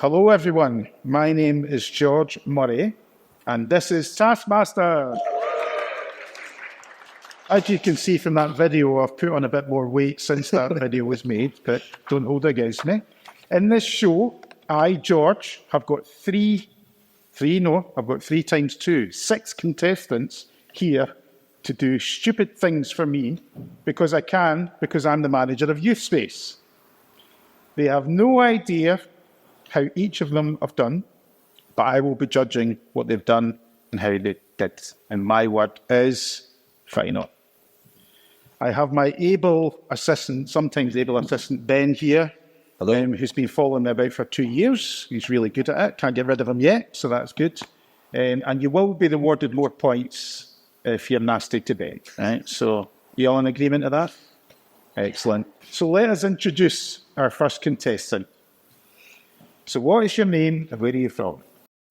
Hello everyone, my name is George Murray and this is Taskmaster. As you can see from that video, I've put on a bit more weight since that video was made, but don't hold it against me. In this show, I, George, have got three times two, 6 contestants here to do stupid things for me because I can, because I'm the manager of YouthSpace. They have no idea how each of them have done, but I will be judging what they've done and how they did. And my word is final. I have my able assistant, sometimes able assistant, Ben here, who's been following me about for 2 years. He's really good at it. Can't get rid of him yet, so that's good. And you will be rewarded more points if you're nasty to Ben. Right? So you all in agreement to that? Excellent. So let us introduce our first contestant. So what is your name and where are you from?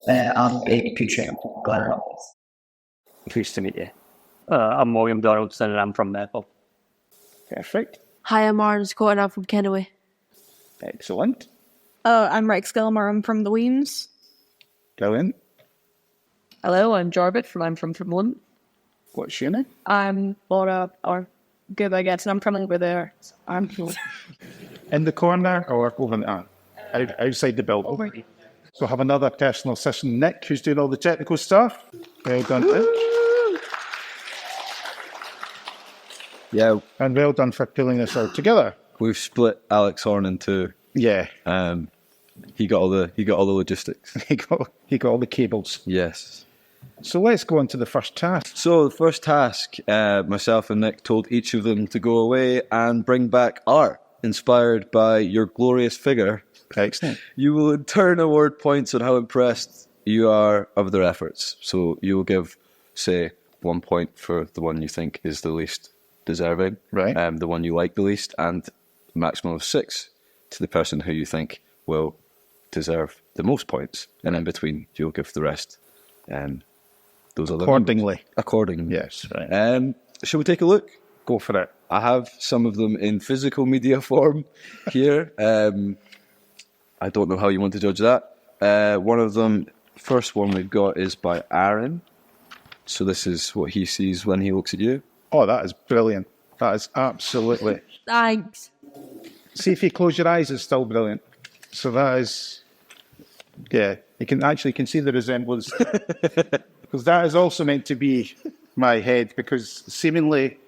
I'm Baby Petrie. Pleased to meet you. I'm William Donaldson and I'm from Maple. Perfect. Hi, I'm Aaron Scott and I'm from Kennoway. Excellent. I'm Rex Gilmore. I'm from the Weems. Brilliant. Hello, I'm Jarbit and I'm from Trimlin. What's your name? I'm Laura, or good, I guess, and I'm from over there. So I'm cool. In the corner or over outside the building? Over here. So I have another personal assistant, Nick, who's doing all the technical stuff. Well done, Nick. Yeah, And well done for pulling this out together. we've split Alex Horn in two. Yeah, He got all the logistics. he got all the cables. Yes. So let's go on to the first task. So the first task, myself and Nick told each of them to go away and bring back art inspired by your glorious figure. Excellent. You will in turn award points on how impressed you are of their efforts. So you will give, say, 1 point for the one you think is the least deserving, Right. the one you like the least, and a maximum of 6 to the person who you think will deserve the most points. And in between, you'll give the rest. Those other Accordingly. accordingly. Yes, right. Shall we take a look? Go for it. I have some of them in physical media form here. I don't know how you want to judge that. One of them, first one we've got is by Aaron. So this is what he sees when he looks at you. Oh, that is brilliant. That is absolutely... Thanks. See, if you close your eyes, it's still brilliant. So that is... Yeah, you can see the resemblance. Because that is also meant to be my head, because seemingly,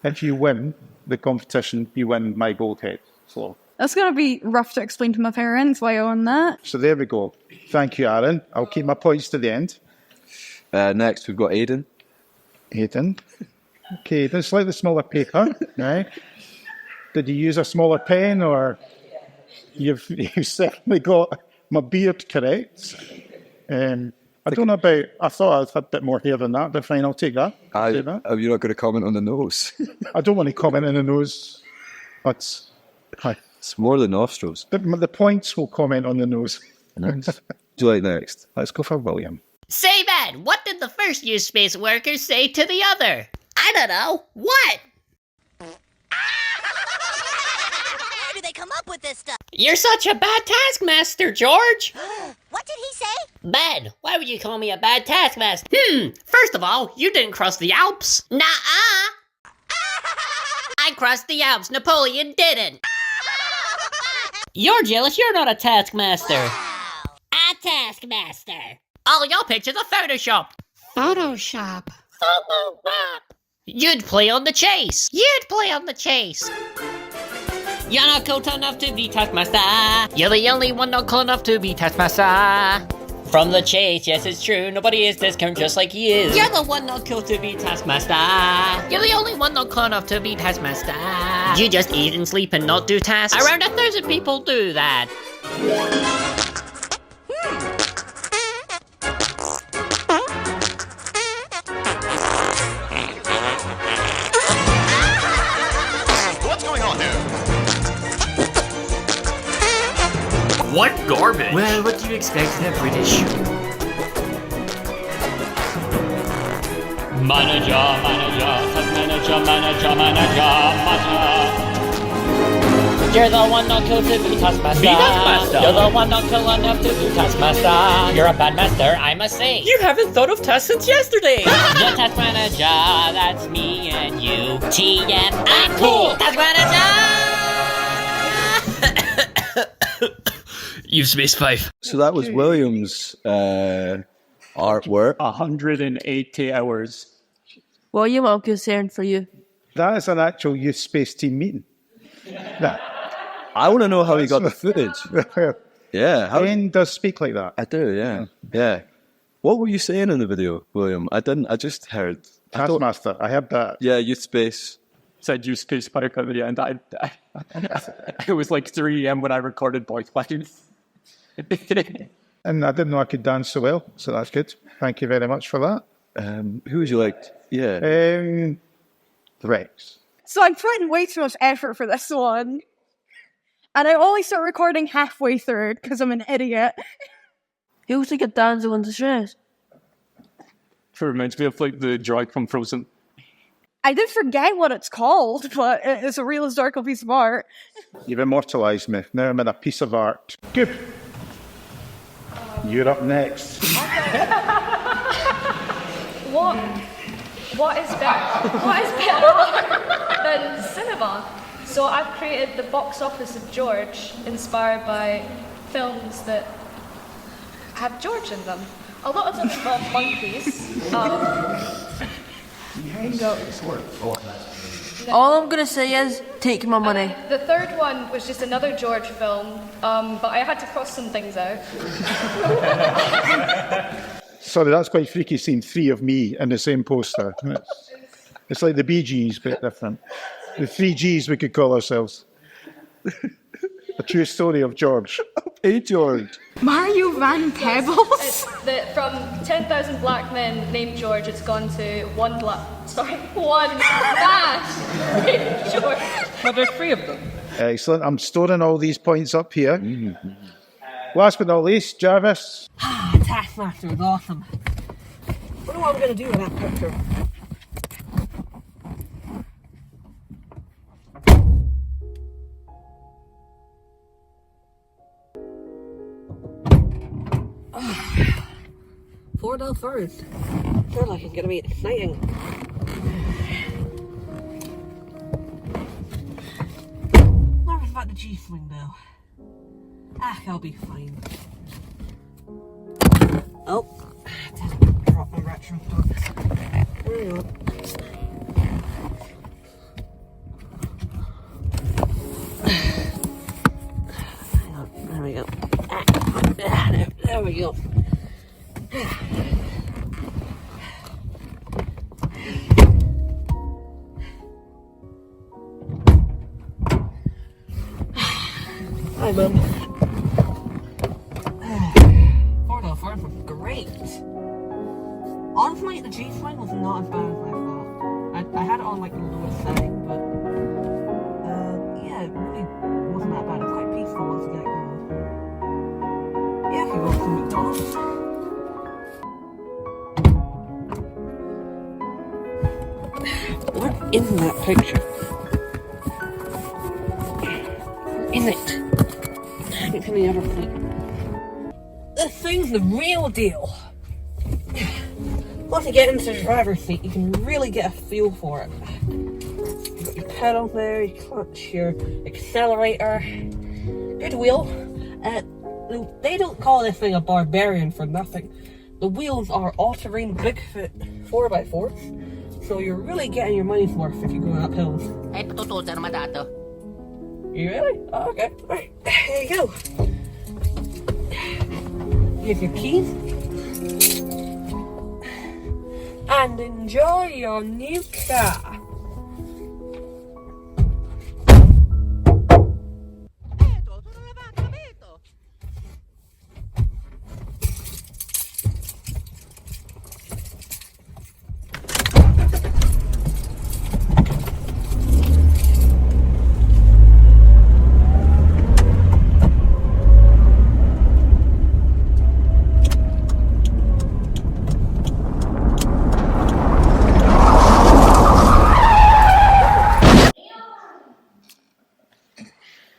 if you win the competition, you win my gold head. So That's going to be rough to explain to my parents why I own that. So there we go. Thank you, Aaron. I'll keep my points to the end. Next, we've got Aidan. Aidan. Okay, that's slightly smaller paper, right? Did you use a smaller pen, or you've certainly got my beard correct? I don't know about, I thought I had a bit more hair than that, but fine, I'll take that. Take that. Are you not going to comment on the nose? I don't want to comment on the nose. It's More the nostrils. the points will comment on the nose. Next. What do you like next? Let's go for William. Say that! What did the first YouthSpace worker say to the other? I don't know. What? Where do they come up with this stuff? You're such a bad taskmaster, George! What did he say? Bad. Why would you call me a bad taskmaster? First of all, you didn't cross the Alps. Nuh-uh! I crossed the Alps. Napoleon didn't. You're jealous. You're not a taskmaster. A taskmaster. All your pictures are Photoshop. Photoshop. You'd play on the chase. You'd play on the chase. You're not cool enough to be taskmaster. You're the only one not cool enough to be taskmaster. From the chase, yes, it's true. Nobody is this count just like he is. You're the one not cool to be taskmaster. You're the only one not cool enough to be taskmaster. You just eat and sleep and not do tasks. Around 1,000 people do that. What's going on here? What garbage? Well, what do you expect? They're British. Manager. You're the one not cool to be Taskmaster. Be Taskmaster. You're the one not cool enough to be Taskmaster. You're a bad master, I must say. You haven't thought of tasks since yesterday. Your task manager, that's me and you. TM, I'm cool. Task manager. YouthSpace 5. So that was William's artwork. 180 hours. William, I'm concerned for you. That is an actual youth space team meeting. That. I want to know how he got the footage. Yeah, how Ben does speak like that. I do. Yeah, yeah. What were you saying in the video, William? I didn't. I just heard. Taskmaster, I heard that. Yeah, YouthSpace. Said YouthSpace Pirate video, and it was like 3 a.m. when I recorded voice questions. And I didn't know I could dance so well, so that's good. Thank you very much for that. Who would you like? Yeah. Rex. So I'm putting way too much effort for this one. And I only start recording halfway through because I'm an idiot. Who was like a damsel in distress? It reminds me of like the droid from Frozen. I did forget what it's called, but it's a real historical piece of art. You've immortalised me. Now I'm in a piece of art. Good. You're up next. What is better than cinema? So I've created the box office of George, inspired by films that have George in them. A lot of them involve monkeys. All I'm going to say is, take my money. The third one was just another George film, but I had to cross some things out. Sorry, that's quite freaky seeing 3 of me in the same poster. It's like the Bee Gees, but different. The 3 Gs we could call ourselves. A true story of George. Hey, George. Mario Van Pebbles? It's from 10,000 black men named George, it's gone to one man named George. Well, there's 3 of them. Excellent. I'm storing all these points up here. Last but not least, Jarvis. Taskmaster is awesome. What am I going to do with that picture? For the first. Feels like it's going to be exciting. Nervous about the G-swing though. I'll be fine. Oh, didn't drop my retro focus. There we go. Hang on, there we go. There we go. Hi, Mum. Great. Honestly, the G-swing was not as bad as I thought. I had it on like the lowest setting, but yeah, it really wasn't that bad. It's quite peaceful once you get going. Yeah, if you go to McDonald's. What in that picture? In it? Can we ever see? This thing's the real deal. Once you get into the driver's seat, you can really get a feel for it. You've got your pedal there, you clutch your accelerator. Good wheel. They don't call this thing a barbarian for nothing. The wheels are all-terrain Bigfoot 4x4s, so you're really getting your money's worth if you're going up hills. You really? Oh, okay. Alright, here you go. Here's your keys. And enjoy your new car.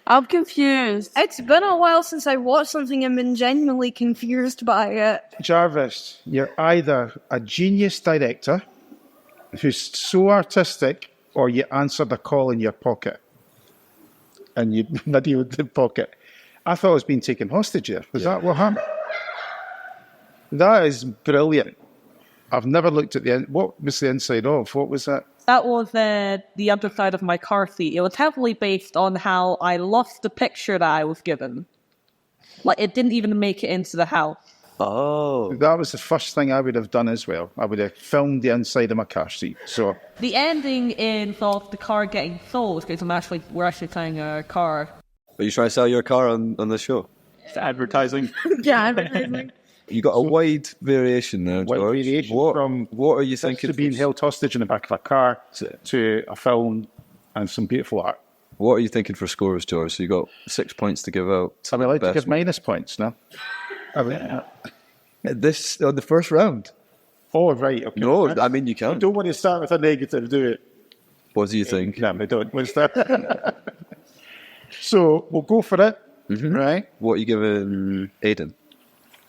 I'm confused. It's been a while since I watched something and been genuinely confused by it. Jarvis, you're either a genius director who's so artistic, or you answered a call in your pocket. And you video the pocket. I thought I was being taken hostage here. Was that what happened? That is brilliant. I've never looked at what was the inside of? What was that? That was the underside of my car seat. It was heavily based on how I lost the picture that I was given. Like, it didn't even make it into the house. Oh. That was the first thing I would have done as well. I would have filmed the inside of my car seat. So The ending involved the car getting sold, because we're actually selling a car. Are you trying to sell your car on this show? It's advertising. Yeah, advertising. You got a wide variation there, George. Wide variation from what are you thinking? to being held hostage in the back of a car to a film and some beautiful art. What are you thinking for scores, George? So you got 6 points to give out. Am I allowed to Best give minus points now? This on the first round. Oh, right. Okay. No, I mean you can't. Don't want to start with a negative, do it? What do you think? No, we don't. What's that? So we'll go for it, right? What are you giving Aidan?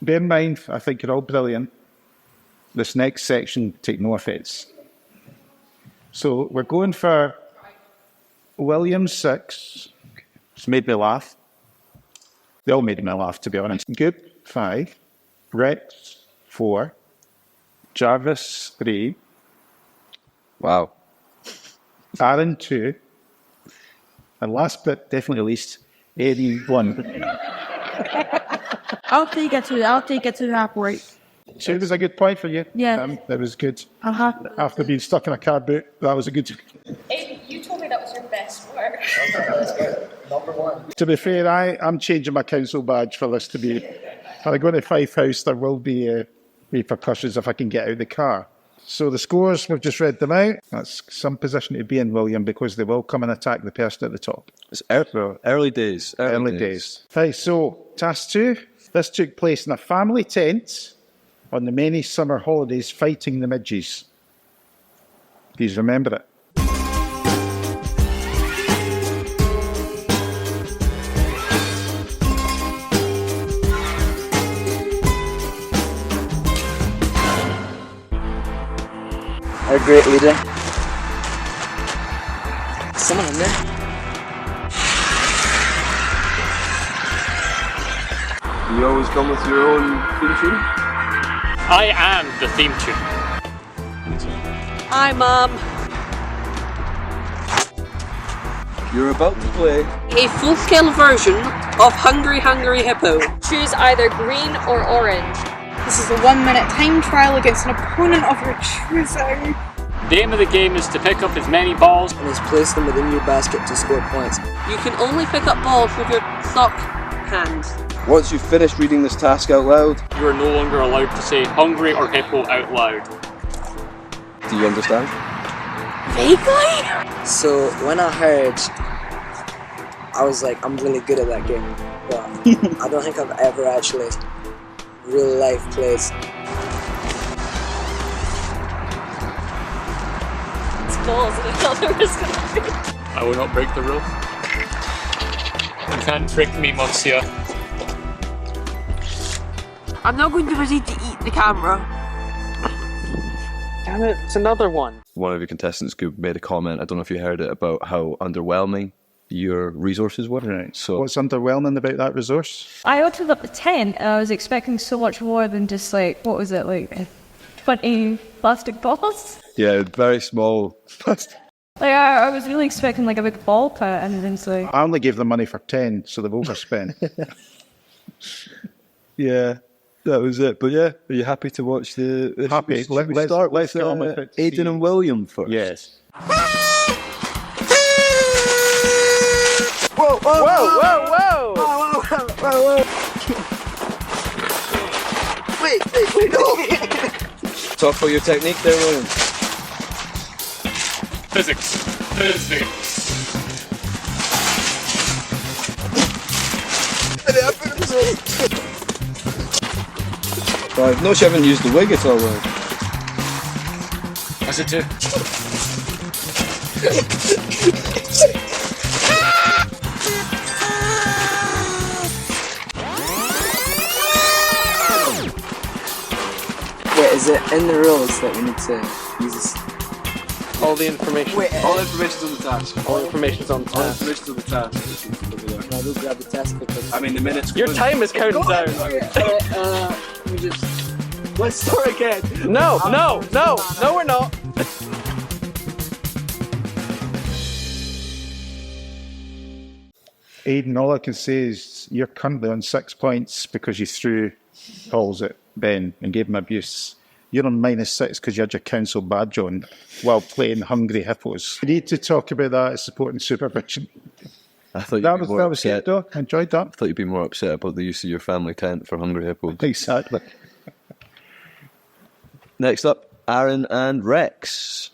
Bear in mind, I think you're all brilliant. This next section, take no offence. So we're going for William 6. It's made me laugh. They all made me laugh, to be honest. Goop 5, Rex 4, Jarvis 3. Wow. Aaron 2. And last but definitely least, Eddie 1. I'll take it to halfway. So it was a good point for you. Yeah. That was good. Uh-huh. After being stuck in a car boot, that was a good... You told me that was your best work. To be fair, I'm changing my council badge for this to be... When I go to Fife House, there will be repercussions if I can get out of the car. So the scores, we've just read them out. That's some position to be in, William, because they will come and attack the person at the top. It's early days. Early days. Right, so task 2. This took place in a family tent on the many summer holidays fighting the midges. Please remember it. Our great leader. Someone in there. You always come with your own theme tune? I am the theme tune. Hi, Mum. You're about to play A full-scale version of Hungry Hungry Hippo. Choose either green or orange. This is a 1-minute time trial against an opponent of your choosing. The aim of the game is to pick up as many balls And is place them within your basket to score points. You can only pick up balls with your sock hands. Once you've finished reading this task out loud. You are no longer allowed to say hungry or hippo out loud. Do you understand? Vaguely? So when I heard, I was like, I'm really good at that game. But I don't think I've ever actually real life played. It's balls and I thought there was gonna be. I will not break the rule. You can't trick me, Monsieur. I'm not going to proceed to eat the camera. Damn it, it's another one. One of your contestants made a comment, I don't know if you heard it, about how underwhelming your resources were. Right. So What's underwhelming about that resource? I opened up the tent and I was expecting so much more than just like, what was it, like 20 plastic balls? yeah, very small. Like I was really expecting like a big ball pit and then it's like... I only gave them money for 10, so they've overspent. Yeah, that was it. But yeah, are you happy to watch the... Happy. Let's Let's start get with on with it. Aidan and William first. Yes. Whoa, whoa, whoa, whoa! whoa! Wait, no! Talk about your technique there, William. Physics. Right, no, she haven't used the wig at all, right? That's it too. Is it in the rules that we need to use this? All the information. Wait, All the information's on the task. all information's on the All the task. information's on the task. Can I go grab the task because I mean, the minutes. Your time is counting down. let me just. Let's start again. No, we're not. Aidan, all I can say is you're currently on 6 points because you threw balls at Ben and gave him abuse. You're on -6 because you had your council badge on while playing Hungry Hippos. We need to talk about that as supporting supervision. I thought That was good, though. I enjoyed that. I thought you'd be more upset about the use of your family tent for Hungry Hippos. Exactly. Next up, Aaron and Rex.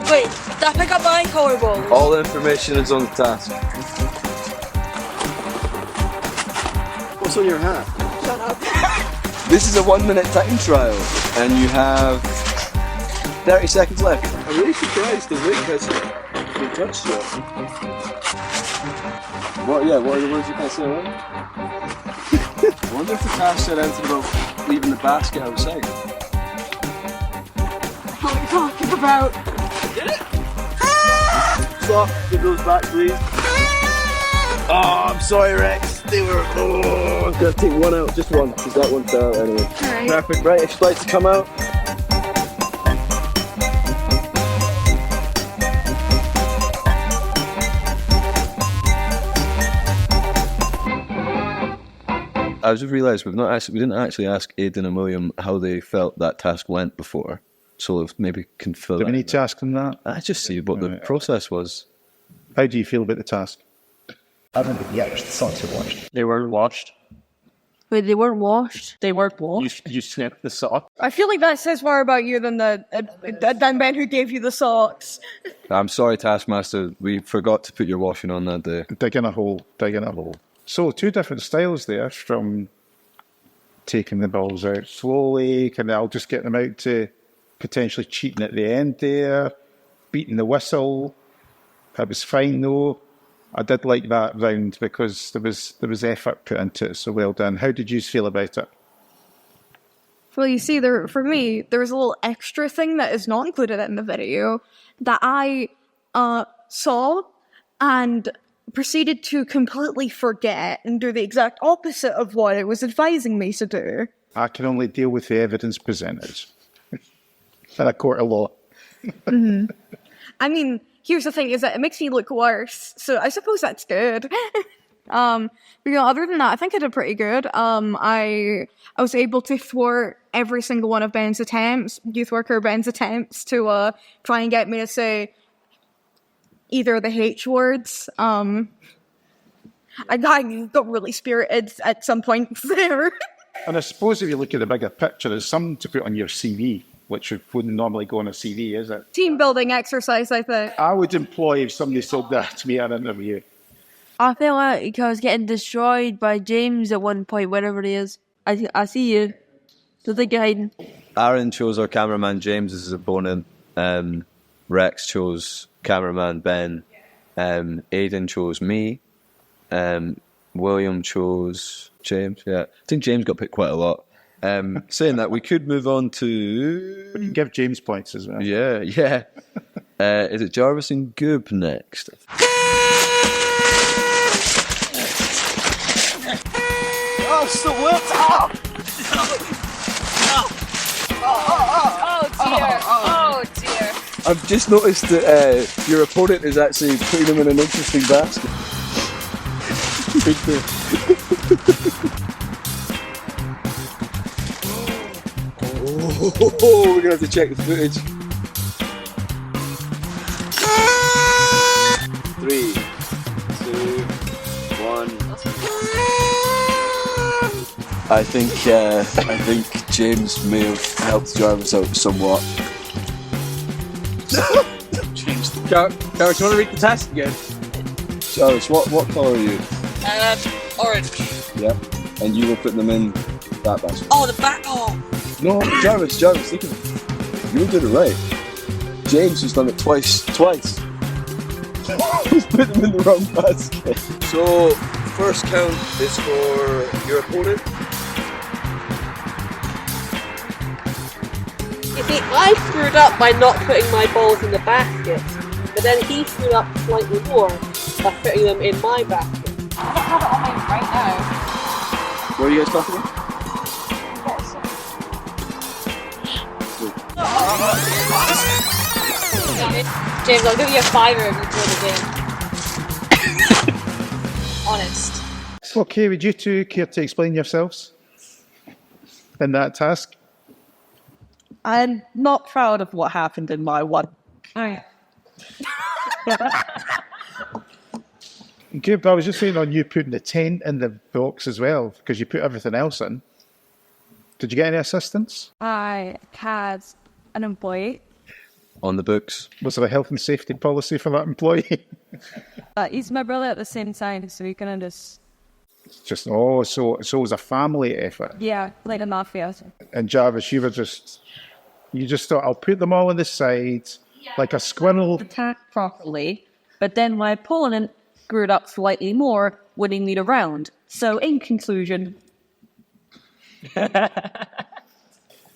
Wait, did I pick up my colour ball? All the information is on the task. What's on your hat? Shut up. This is a 1-minute time trial, and you have 30 seconds left. I'm really surprised the Rick has been touched yet. What are the words you can't say, right? I wonder if the task said anything about leaving the basket outside. What are you talking about? Stop, give those back, please. Oh, I'm sorry, Rex. They were. Oh, I'm gonna take one out, just one, because that one's out anyway. Alright. Perfect, right? If you'd like to come out. I just realised we didn't actually ask Aidan and William how they felt that task went before, so if maybe can fill. Do we need to ask them that? I just see what the process was. How do you feel about the task? I remember the socks were washed. They weren't washed. Wait, they weren't washed? They weren't washed. You snipped the sock. I feel like that says more about you than than Ben who gave you the socks. I'm sorry, Taskmaster. We forgot to put your washing on that day. Digging a hole. So 2 different styles there, from taking the balls out slowly, kind of I'll just get them out, to potentially cheating at the end there, beating the whistle. That was fine though. I did like that round because there was effort put into it, so well done. How did you feel about it? Well, you see, for me, there was a little extra thing that is not included in the video that I saw and proceeded to completely forget and do the exact opposite of what it was advising me to do. I can only deal with the evidence presented in a court of law. I mean, here's the thing, is that it makes me look worse, so I suppose that's good. But other than that, I think I did pretty good. I was able to thwart every single one of Ben's attempts, youth worker Ben's attempts to try and get me to say either of the H words. I got really spirited at some point there. And I suppose if you look at the bigger picture, there's something to put on your CV, which wouldn't normally go on a CV, is it? Team building exercise, I think. I would employ if somebody said that to me at an interview. I feel like I was getting destroyed by James at one point, wherever he is. I see you. Don't think you're hiding. Aaron chose our cameraman James as his opponent. Rex chose cameraman Ben. Aidan chose me. William chose James. Yeah, I think James got picked quite a lot. Saying that, we could move on to... We can give James points as well. Yeah. Is it Jarvis and Goob next? Oh, so what? Oh dear. I've just noticed that your opponent is actually putting them in an interesting basket. Oh, we're gonna have to check the footage. 3, 2, 1. I think James may have helped Jarvis out somewhat. James, do you want to read the test again? Jarvis, what colour are you? Orange. Yeah. And you were putting them in that basket. Oh, the back. Oh. No, Jarvis, look at it. You did it right. James has done it twice. Just put them in the wrong basket. So, first count is for your opponent. You see, I screwed up by not putting my balls in the basket, but then he screwed up slightly more by putting them in my basket. I don't have it on me right now. What are you guys talking about? James, I'll give you a fiver if you draw the game. Honest. Okay, would you two care to explain yourselves in that task? I'm not proud of what happened in my one. Good, but I was just saying on you putting the tent in the box as well, because you put everything else in. Did you get any assistance? I had an employee. On the books. Was there a health and safety policy for that employee? He's my brother at the same time, so we kind of just... So it was a family effort. Yeah, like a mafia. And Jarvis, you just thought, I'll put them all on the side, like a squirrel. Attack properly, but then my opponent screwed up slightly more, winning me the round. So, in conclusion...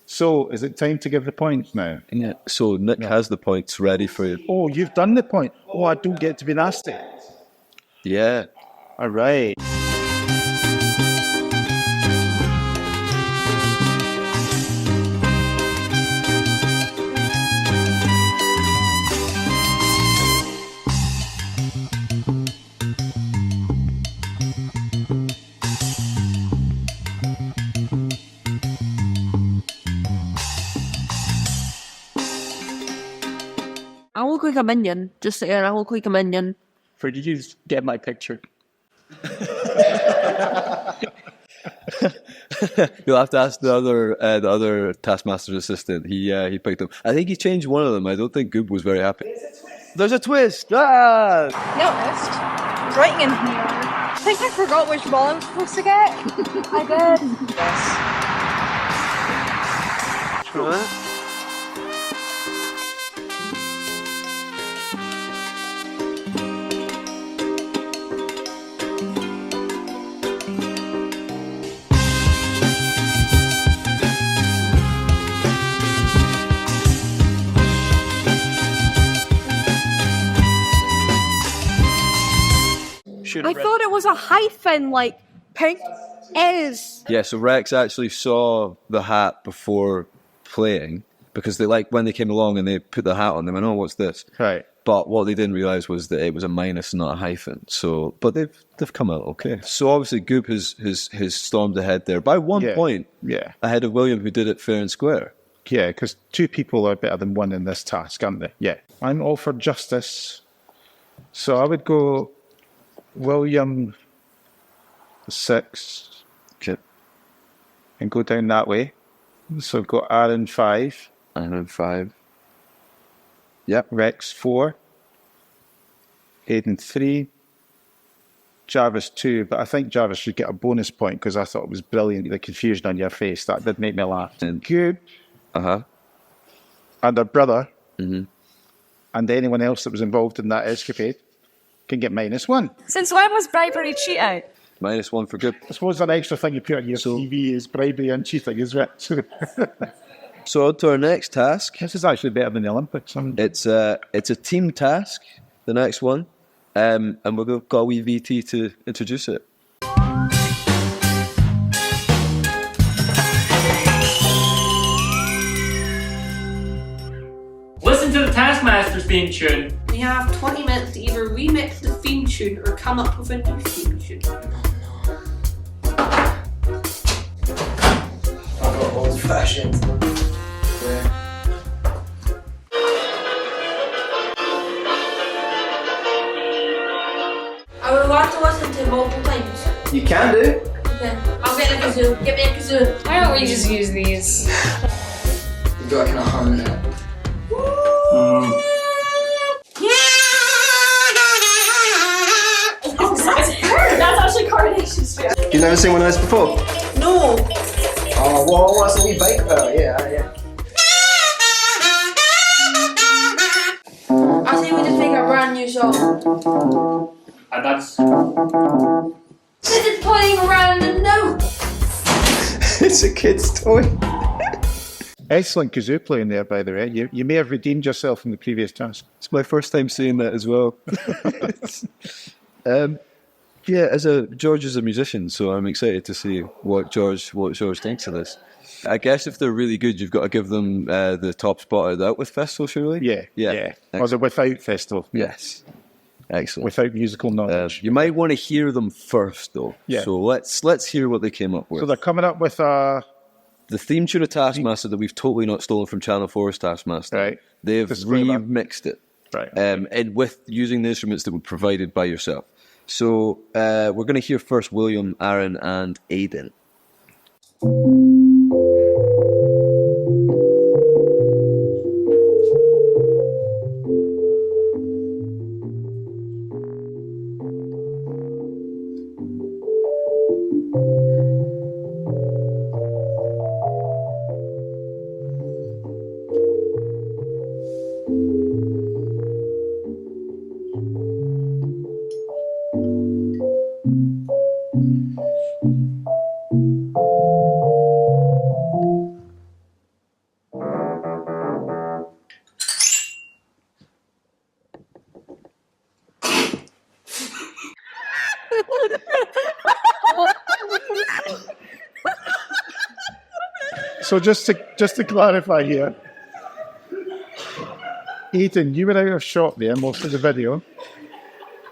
So, is it time to give the points now? Yeah. So, Nick has the points ready for you. Oh, you've done the point. Oh, I don't get to be nasty. Yeah. All right. I look like a minion. Just saying, I look like a minion. For did you get my picture? You'll have to ask the other Taskmaster's assistant. He picked them. I think he changed one of them. I don't think Goob was very happy. There's a twist! Ah! Noticed. It's right in here. I think I forgot which ball I'm supposed to get. I did. Yes. Sure. I thought it was a hyphen, like pink is. Yeah, so Rex actually saw the hat before playing because they when they came along and they put the hat on, they went, "Oh, what's this?" Right. But what they didn't realise was that it was a minus, not a hyphen. So, but they've come out okay. So obviously, Goop has stormed ahead there by 1 point. Yeah. Ahead of William, who did it fair and square. Yeah, because two people are better than one in this task, aren't they? Yeah. I'm all for justice. So I would go William 6. Okay. And go down that way. So I've got Aaron 5. Aaron 5. Yep. Rex 4. Aidan 3. Jarvis 2. But I think Jarvis should get a bonus point because I thought it was brilliant, the confusion on your face. That did make me laugh. And Goop. Uh-huh. And her brother. Mm-hmm. And anyone else that was involved in that escapade can get -1. Since when was bribery cheating? -1 for Goop. I suppose an extra thing you put on your CV is bribery and cheating, is it? So on to our next task. This is actually better than the Olympics. It's a team task, the next one. And we've got a wee VT to introduce it. Listen to the Taskmaster's theme tune. We have 20 minutes to either remix the theme tune or come up with a new theme tune. I'll go old-fashioned. I would want to listen to multiple times. You can do. Okay, I'll get a kazoo. Give me a kazoo. Why don't we just use these? You got kind of humming it. That's actually Coronation Street. You've never seen one of those before? No. Oh, well, what's the wee bike about? Yeah. I think we just make a brand new song. John. And that's... This is playing around the notes. It's a kid's toy. Excellent kazoo playing there, by the way. You may have redeemed yourself from the previous task. It's my first time seeing that as well. George is a musician, so I'm excited to see what George thinks of this. I guess if they're really good, you've got to give them the top spot of the Out With Festival, surely? Yeah. Or the Without Festival. Yes. Excellent. Without musical knowledge. You might want to hear them first, though. Yeah. So let's hear what they came up with. So they're coming up with the theme tune of Taskmaster that we've totally not stolen from Channel 4's Taskmaster. Right. They've Disclaimer. remixed it. Right. And with using the instruments that were provided by yourself. So we're going to hear first William, Aaron, and Aidan. So just to clarify here, Aidan, you were out of shot there most of the video.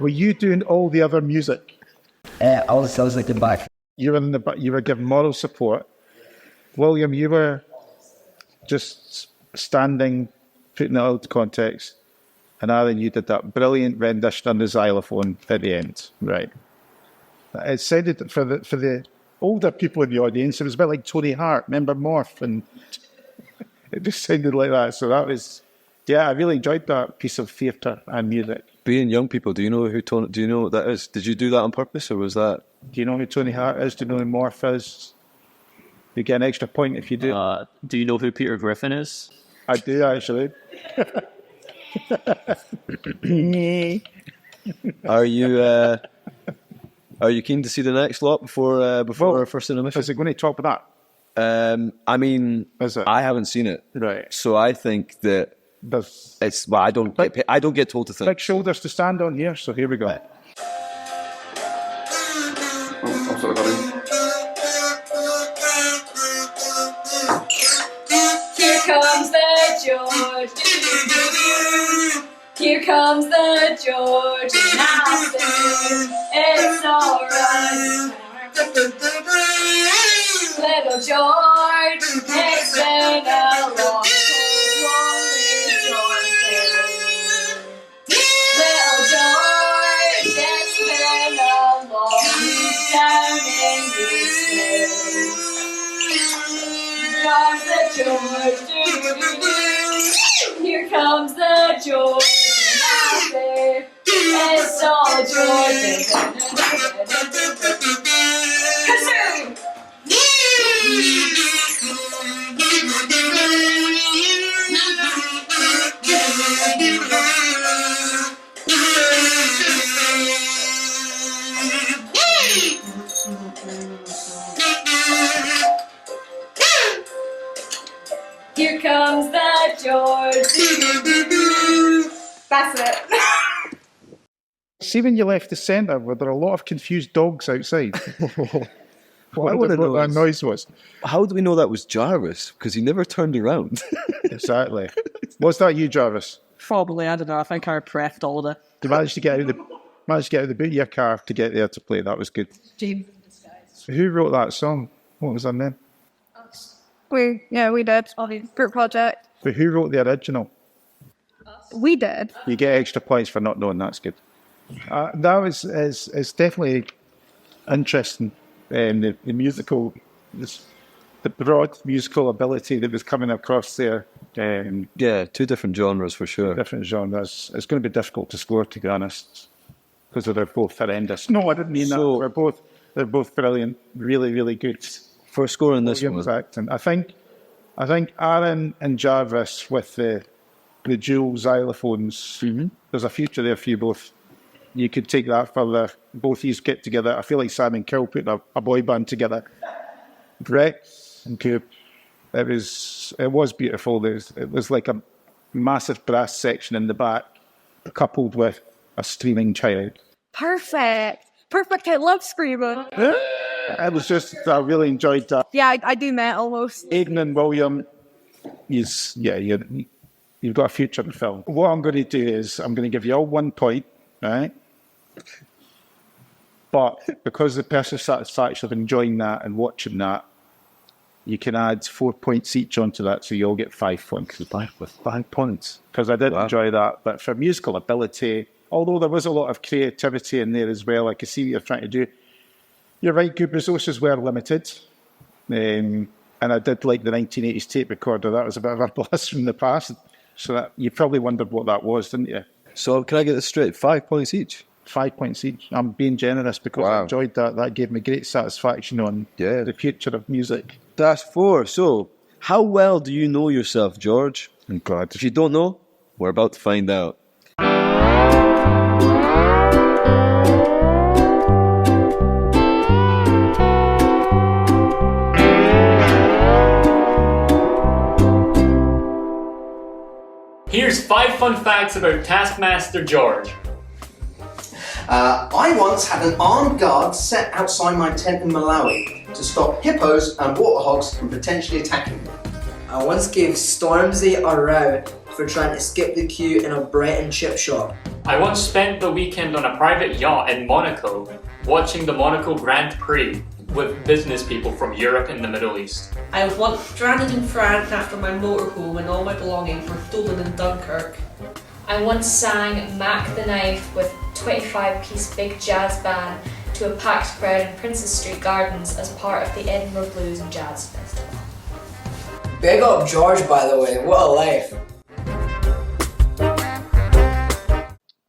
Were you doing all the other music? I was like the back. You were in the back. You were giving moral support. William, you were just standing, putting it out of context. And Aaron, you did that brilliant rendition on the xylophone at the end, right? It sounded for the older people in the audience, it was a bit like Tony Hart, remember Morph, and it just sounded like that. So that was, I really enjoyed that piece of theatre and music. Being young people, do you know what that is? Did you do that on purpose, or was that? Do you know who Tony Hart is? Do you know who Morph is? You get an extra point if you do. Do you know who Peter Griffin is? I do actually. Are you keen to see the next lot before our first intermission? Is it going to talk about that? I mean, is it? I haven't seen it, right? So I think that it's. Well, I don't get told to think. Big shoulders to stand on here. So here we go. Right. Here comes the George. Here comes the George, and I say it's alright. Little George, it's been a long, lonely George. Little George, it's been a long time in this place. Comes the George, here comes the George. It's all George. Kazoo! Here comes the George. That's it. See, when you left the centre, were there a lot of confused dogs outside? What that noise was. How do we know that was Jarvis? Because he never turned around. Exactly. Was that you, Jarvis? Probably, I don't know. I think I prefed all of it. You managed to get out of the boot of your car to get there to play. That was good. James. Who wrote that song? What was her name? We did. Group project. But who wrote the original? We did. You get extra points for not knowing. That's good. That was is definitely interesting. The musical, the broad musical ability that was coming across there. Two different genres for sure. Different genres. It's going to be difficult to score, to be honest, because they're both horrendous. No, I didn't mean that. They're both brilliant. Really, really good. For scoring this one, I think Aaron and Jarvis with the the dual xylophones. There's a future there for you both. You could take that further. Both of you get together. I feel like Sam and Kel putting a boy band together. Brett and Coop. It was beautiful. It was like a massive brass section in the back, coupled with a streaming child. Perfect. I love screaming. It was just, I really enjoyed that. Yeah, I do metal most. Aidan and William, you've got a future in film. What I'm going to do is I'm going to give you all 1 point, right? But because the personal satisfaction of enjoying that and watching that, you can add 4 points each onto that, so you all get 5 points. With 5 points. Because I did enjoy that. But for musical ability, although there was a lot of creativity in there as well, I could see what you're trying to do. You're right, good resources were limited. And I did like the 1980s tape recorder. That was a bit of a blast from the past. So that, you probably wondered what that was, didn't you? So can I get this straight? 5 points each? 5 points each. I'm being generous because I enjoyed that. That gave me great satisfaction on the future of music. Task 4. So, how well do you know yourself, George? I'm glad. If you don't know, we're about to find out. Here's 5 fun facts about Taskmaster George. I once had an armed guard set outside my tent in Malawi to stop hippos and warthogs from potentially attacking me. I once gave Stormzy a row for trying to skip the queue in a bread and chip shop. I once spent the weekend on a private yacht in Monaco, watching the Monaco Grand Prix with business people from Europe and the Middle East. I was once stranded in France after my motorhome and all my belongings were stolen in Dunkirk. I once sang Mac the Knife with 25-piece big jazz band to a packed crowd in Princess Street Gardens as part of the Edinburgh Blues and Jazz Festival. Big up George, by the way. What a life.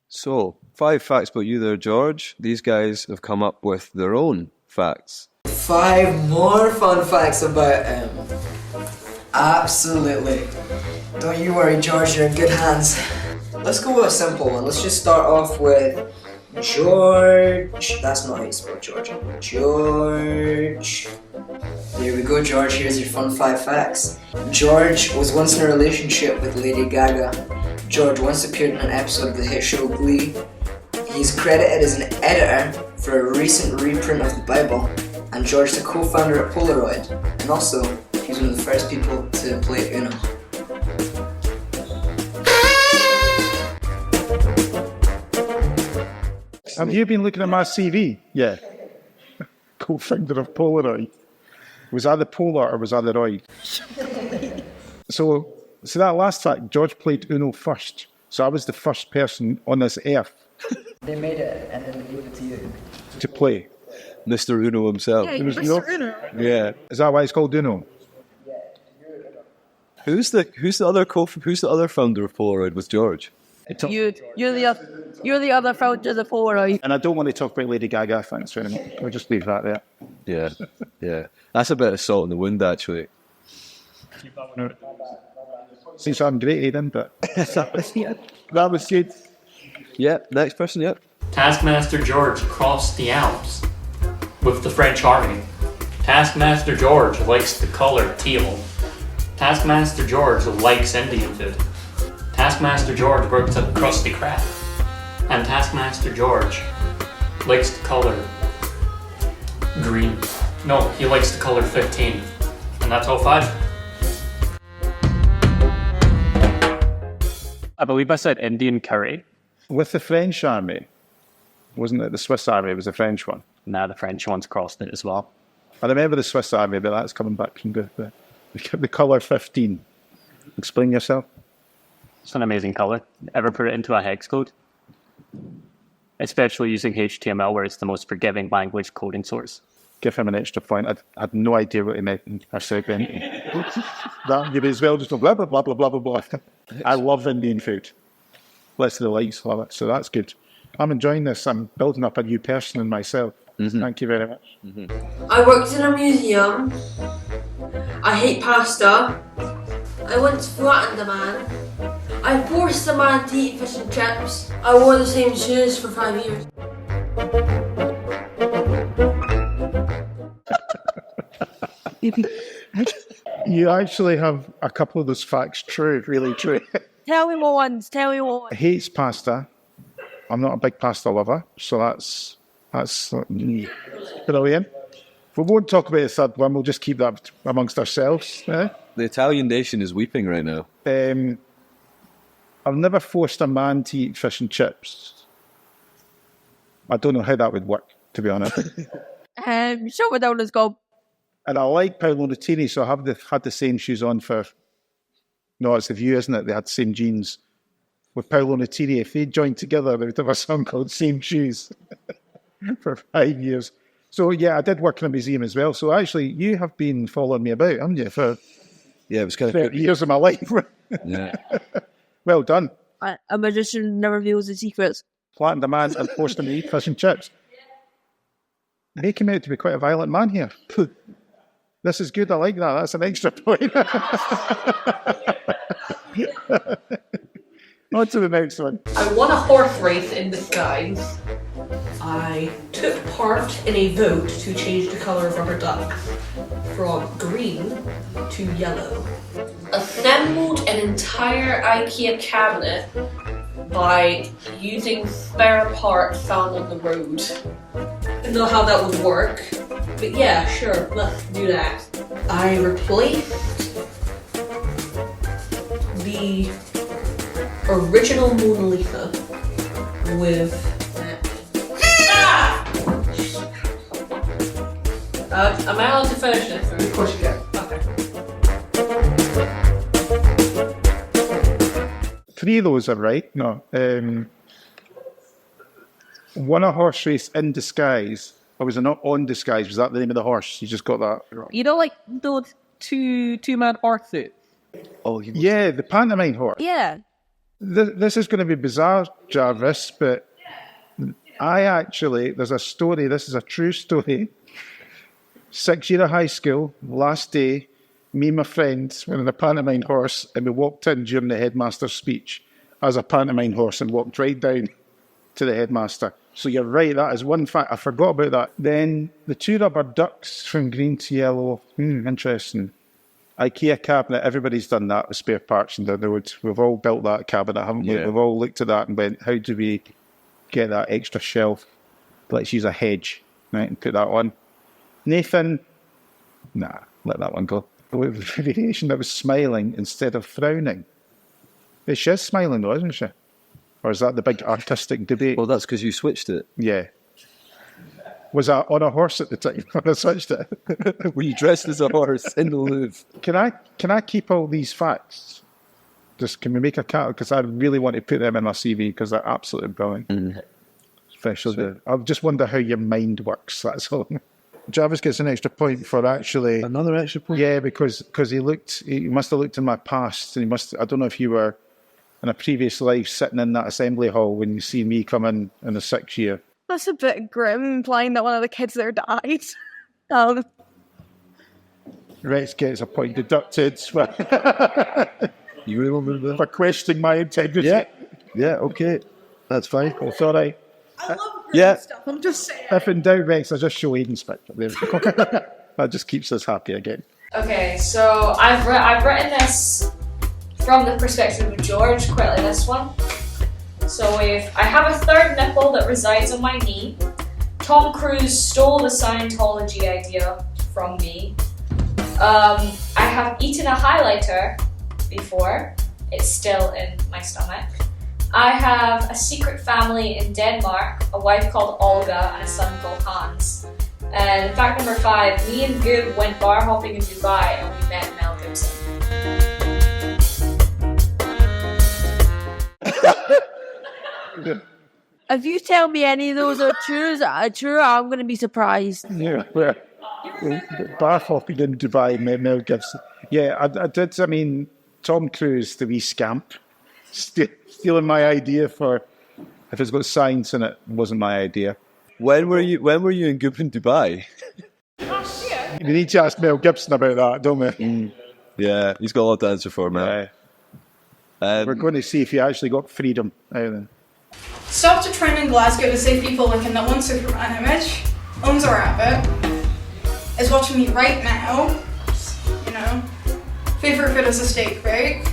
So, 5 facts about you there, George. These guys have come up with their own facts. 5 more fun facts about him. Absolutely. Don't you worry, George, you're in good hands. Let's go with a simple one. Let's just start off with George. That's not how you spell George. George. There we go, George. Here's your fun 5 facts. George was once in a relationship with Lady Gaga. George once appeared in an episode of the hit show Glee. He's credited as an editor for a recent reprint of the Bible. And George is a co-founder at Polaroid. And also, he's one of the first people to play Uno. Have you been looking at my CV? Yeah. Co-founder of Polaroid. Was I the Polar or was I the Roid? So that last fact, George played Uno first. So I was the first person on this earth. They made it and then they gave it to you. To play. Mr. Uno himself. Yeah, Mr. Uno. Yeah. Is that why it's called Uno? Who's the other founder of Polaroid with George? You're the other founder of the Polaroid. And I don't want to talk about Lady Gaga, thanks very much. I'll just leave that there. Yeah. That's a bit of salt in the wind, actually. Seems I'm great, Aidan, but that was good. Yeah, next person, yep. Taskmaster George crossed the Alps with the French army. Taskmaster George likes the color teal. Taskmaster George likes Indian food. Taskmaster George works at Krusty Krab. And Taskmaster George likes the color green. No, he likes the color 15. And that's all 5. I believe I said Indian curry. With the French army. Wasn't it the Swiss army? It was the French one. Nah, the French one's crossed it as well. I remember the Swiss army, but that's coming back from the colour 15. Explain yourself. It's an amazing color. Ever put it into a hex code? Especially using HTML, where it's the most forgiving language coding source. Give him an extra point. I had no idea what he meant. I said anything. That you may as well just go blah, blah, blah, blah, blah, blah, blah. I love Indian food. Less of the likes love it, so that's good. I'm enjoying this. I'm building up a new person in myself. Mm-hmm. Thank you very much. Mm-hmm. I worked in a museum. I hate pasta. I once flattened a man. I forced a man to eat fish and chips. I wore the same shoes for 5 years. You actually have a couple of those facts true, really true. Tell me more ones. Tell me more ones. Hates pasta. I'm not a big pasta lover, so that's brilliant. We won't talk about the third one. We'll just keep that amongst ourselves. Eh? The Italian nation is weeping right now. I've never forced a man to eat fish and chips. I don't know how that would work, to be honest. Shut me down, let's go. And I like Paolo Nutini, so I have had the same shoes on for... No, it's the View, isn't it? They had the same jeans. With Paolo Nutini, if they joined together, they would have a song called Same Shoes for 5 years. So, yeah, I did work in a museum as well. So, actually, you have been following me about, haven't you, for it was kind of 30 years of my life. Yeah. Well done. A magician never reveals his secrets. Flattened a man and forced him to eat fish and chips. Make him out to be quite a violent man here. This is good, I like that. That's an extra point. On to the next one. I won a horse race in disguise. I took part in a vote to change the colour of rubber ducks from green to yellow. Assembled an entire IKEA cabinet by using spare parts found on the road. I don't know how that would work, but yeah, sure, let's do that. I replaced the original Mona Lisa with am I allowed to finish this? Of course you can. Okay. 3 of those are right. No. Won a horse race in disguise. Or was it not on disguise? Was that the name of the horse? You just got that wrong. You know, like those two-man horse suits? Oh, yeah, the pantomime horse. Yeah. This is going to be bizarre, Jarvis, but there's a story, this is a true story. 6th year of high school, last day, me and my friend were in a pantomime horse and we walked in during the headmaster's speech as a pantomime horse and walked right down to the headmaster. So you're right, that is one fact. I forgot about that. Then the 2 rubber ducks from green to yellow. Interesting. IKEA cabinet, everybody's done that with spare parts and we've all built that cabinet, haven't we? Yeah. We've all looked at that and went, how do we get that extra shelf? Let's use a hedge, right, and put that on. Nathan, nah, let that one go. The variation that was smiling instead of frowning. She is smiling though, isn't she? Or is that the big artistic debate? Well, that's because you switched it. Yeah. Was I on a horse at the time when I switched it? Were you dressed as a horse in the Louvre? Can I keep all these facts? Can we make a cat? Because I really want to put them in my CV because they're absolutely brilliant. Especially I just wonder how your mind works, that's all. Jarvis gets an extra point for actually... Another extra point? Yeah, because he must have looked in my past and I don't know if you were in a previous life sitting in that assembly hall when you see me come in the 6th year. That's a bit grim, implying that one of the kids there died. Rex gets a point deducted for, you really want me to for questioning my integrity. Yeah, okay. That's fine. It's all right. I love grim stuff, I'm just saying. If in doubt, Rex, I just show Aiden's picture. There we go. That just keeps us happy again. Okay, so I've written this from the perspective of George, quite like this one. So I have a third nipple that resides on my knee. Tom Cruise stole the Scientology idea from me. I have eaten a highlighter before. It's still in my stomach. I have a secret family in Denmark, a wife called Olga and a son called Hans. And fact number 5, me and Goob went bar hopping in Dubai and we met Mel Gibson. If you tell me any of those are true, I'm going to be surprised. Yeah, bar hopping in Dubai, Mel Gibson. Yeah, I did. I mean, Tom Cruise, the wee scamp, stealing my idea for if it's got science in it, wasn't my idea. When were you in Goop in Dubai? We need to ask Mel Gibson about that, don't we? Yeah, he's got a lot to answer for, man. We're going to see if you actually got freedom out of them. Stopped a train in Glasgow to save people looking at one Superman image. Owns a rabbit. Is watching me right now. You know. Favourite food is a steak bake.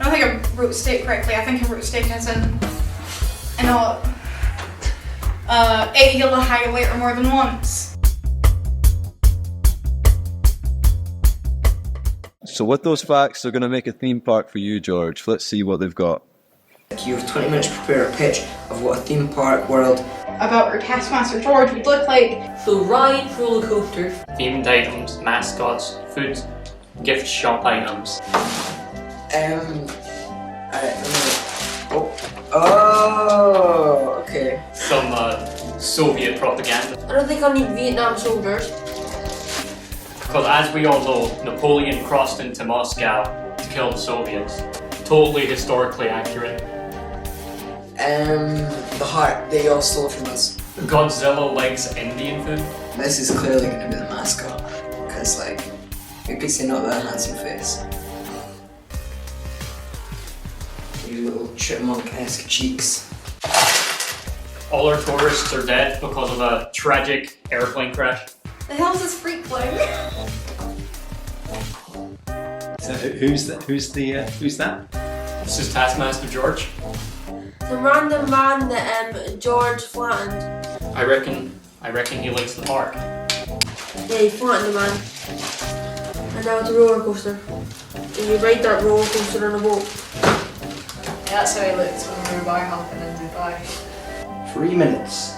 I don't think I wrote steak correctly. I think I wrote steak as in ate yellow highlighter more than once. So with those facts, they're going to make a theme park for you, George. Let's see what they've got. You have 20 minutes to prepare a pitch of what a theme park world About our Taskmaster George would look like. So ride roller coasters. Themed items, mascots, food, gift shop items. Okay. Some Soviet propaganda. I don't think I need Vietnam soldiers. Because as we all know, Napoleon crossed into Moscow to kill the Soviets. Totally historically accurate. The heart they all stole from us. Godzilla likes Indian food. This is clearly going to be the mascot. Because, like, you could see not that handsome face. Your little chipmunk-esque cheeks. All our tourists are dead because of a tragic airplane crash. The hell's this freak playing? So who's that? Who's that? This is Taskmaster George. The random man that George flattened. I reckon he likes the park. Yeah, he flattened the man. And now it's a roller coaster. And you ride that roller coaster on a boat. Yeah, that's how he looked when we were bar hopping in Dubai. 3 minutes.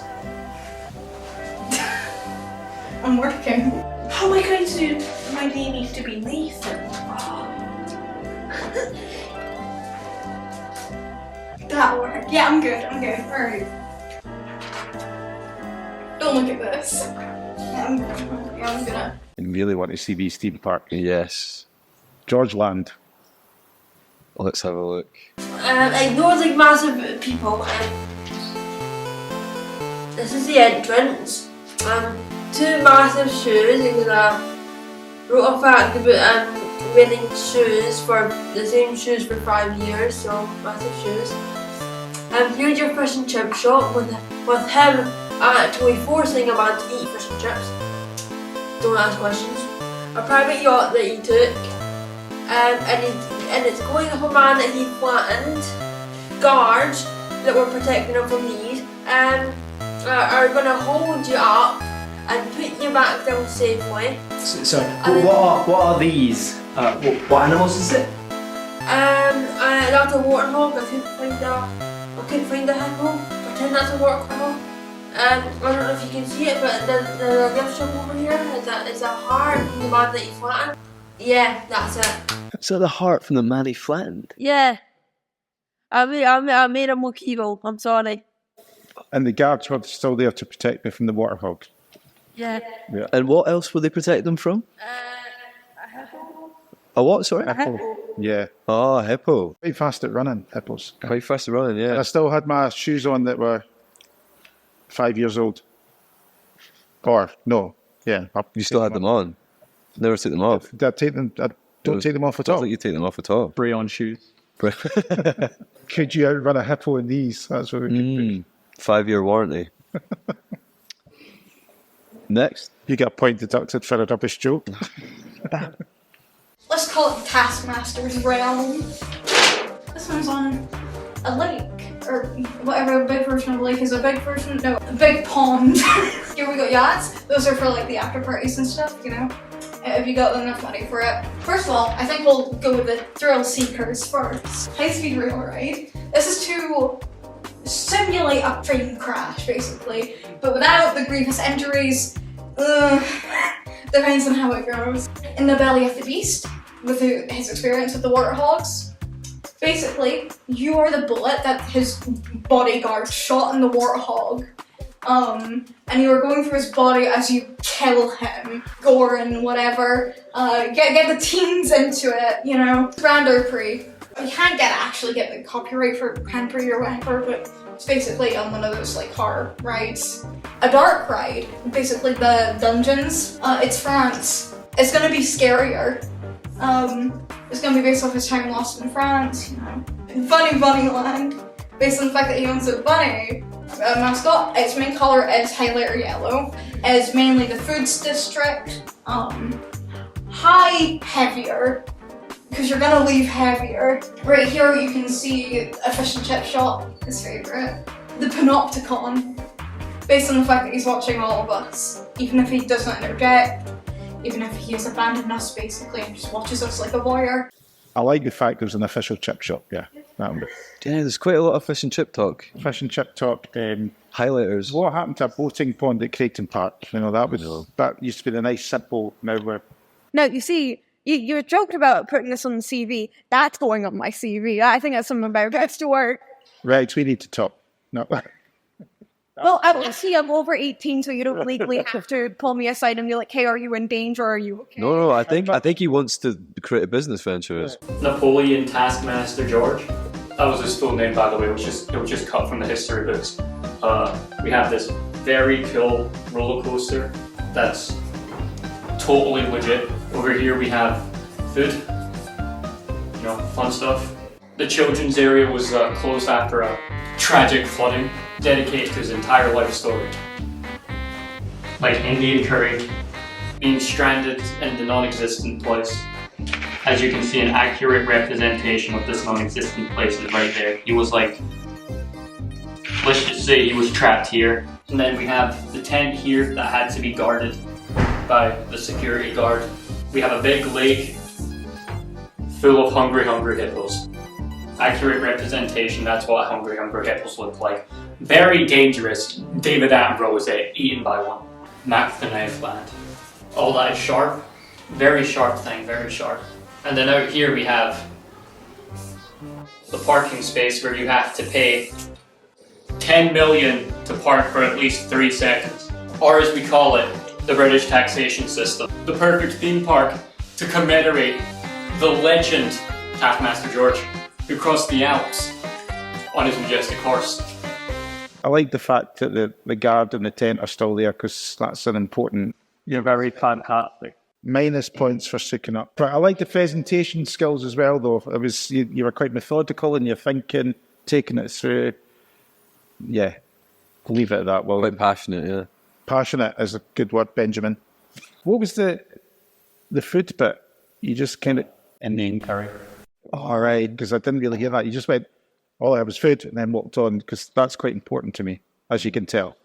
I'm working. How am I going to do my name needs to be Nathan? That'll work. Yeah, I'm good. Alright. Don't look at this. I'm gonna. I really want to see these theme parks. Yes. George Land. Let's have a look. Ignore the massive people. This is the entrance. 2 massive shoes because I wrote a fact about winning shoes for the same shoes for 5 years, so massive shoes. Here's your fish and chip shop with him actually forcing a man to eat fish and chips. Don't ask questions. A private yacht that he took, and it's going up a man that he flattened. Guards that were protecting him from these are going to hold you up and put you back down safely. So what are these? What animals is it? That's a warthog. I couldn't find a hippo. Pretend that's a warthog. I don't know if you can see it, but the gift shop over here is a heart from the man that he flattened. Yeah, that's it. Is that the heart from the man he flattened? Yeah. I made him look evil. I'm sorry. And the guards were still there to protect me from the water hogs. Yeah. Yeah. And what else would they protect them from? A what, sorry? A hippo. Yeah. Oh, a hippo. Quite fast at running, hippos. Quite fast at running, yeah. And I still had my shoes on that were 5 years old. Or, no. Yeah. You still had them on? Never took them off? Did I take them? I don't take them off at I all. don't think you take them off at all. Spray-on shoes. Could you outrun a hippo in these? That's what we could do. 5-year warranty. Next. You get a point deducted for a rubbish joke. Let's call it Taskmaster's Realm. This one's on a lake, or whatever a big version of a lake is. A big version, no, a big pond. Here we got yachts. Those are for like the after parties and stuff, you know, if you got enough money for it. First of all, I think we'll go with the thrill seekers first. High-speed rail ride. This is to simulate a train crash, basically, but without the grievous injuries. Depends on how it goes. In the belly of the beast, with his experience with the warthogs, basically, you are the bullet that his bodyguard shot in the warthog. And you are going through his body as you kill him, gore and whatever. Get the teens into it, you know. Grand Prix. You can't actually get the copyright for Grand Prix or whatever, but it's basically on one of those like car rides. A dark ride, basically the dungeons. It's France. It's gonna be scarier It's going to be based off his time lost in France, you know. Bunny Land, based on the fact that he owns a bunny mascot. Its main color is highlighter yellow. It's mainly the foods district. High heavier, because you're gonna leave heavier. Right here you can see a fish and chip shop, his favourite. The Panopticon, based on the fact that he's watching all of us, even if he doesn't interject, even if he has abandoned us basically and just watches us like a voyeur. I like the fact there's an official chip shop, yeah. That one. Yeah, there's quite a lot of fish and chip talk. Fish and chip talk. Highlighters. What happened to a boating pond at Creighton Park? You know, that used to be the nice, simple, now we're... No, you see, you joked about putting this on the CV. That's going on my CV. I think that's some of our best work. Right, we need to talk. No. Well, I'm over 18, so you don't legally have to pull me aside and be like, hey, are you in danger? Are you okay? No, I think he wants to create a business venture. Napoleon Taskmaster George. That was his full name, by the way. It was just cut from the history books. We have this very cool roller coaster that's totally legit. Over here we have food, you know, fun stuff. The children's area was closed after a tragic flooding, dedicated to his entire life story. Like Indian curry, being stranded in the non-existent place. As you can see, an accurate representation of this non-existent place is right there. He was like, let's just say he was trapped here. And then we have the tent here that had to be guarded by the security guard. We have a big lake full of hungry hippos. Accurate representation, that's what hungry hippos look like. Very dangerous. David Attenborough eaten by one. Mac the Knife Land. All that is sharp. Very sharp thing, very sharp. And then out here we have the parking space where you have to pay 10 million to park for at least 3 seconds. Or as we call it, the British taxation system. The perfect theme park to commemorate the legend Taskmaster George, who crossed the Alps on his majestic horse. I like the fact that the guard and the tent are still there because that's an important... You're very fantastic. Minus points for sticking up. But I like the presentation skills as well, though. It was you were quite methodical in your thinking, taking it through. Yeah, leave it at that. Well, quite passionate, yeah. Passionate is a good word, Benjamin. What was the food bit? You just kind of... Indian curry. All right, because I didn't really hear that. You just went, all I had was food, and then walked on, because that's quite important to me, as you can tell.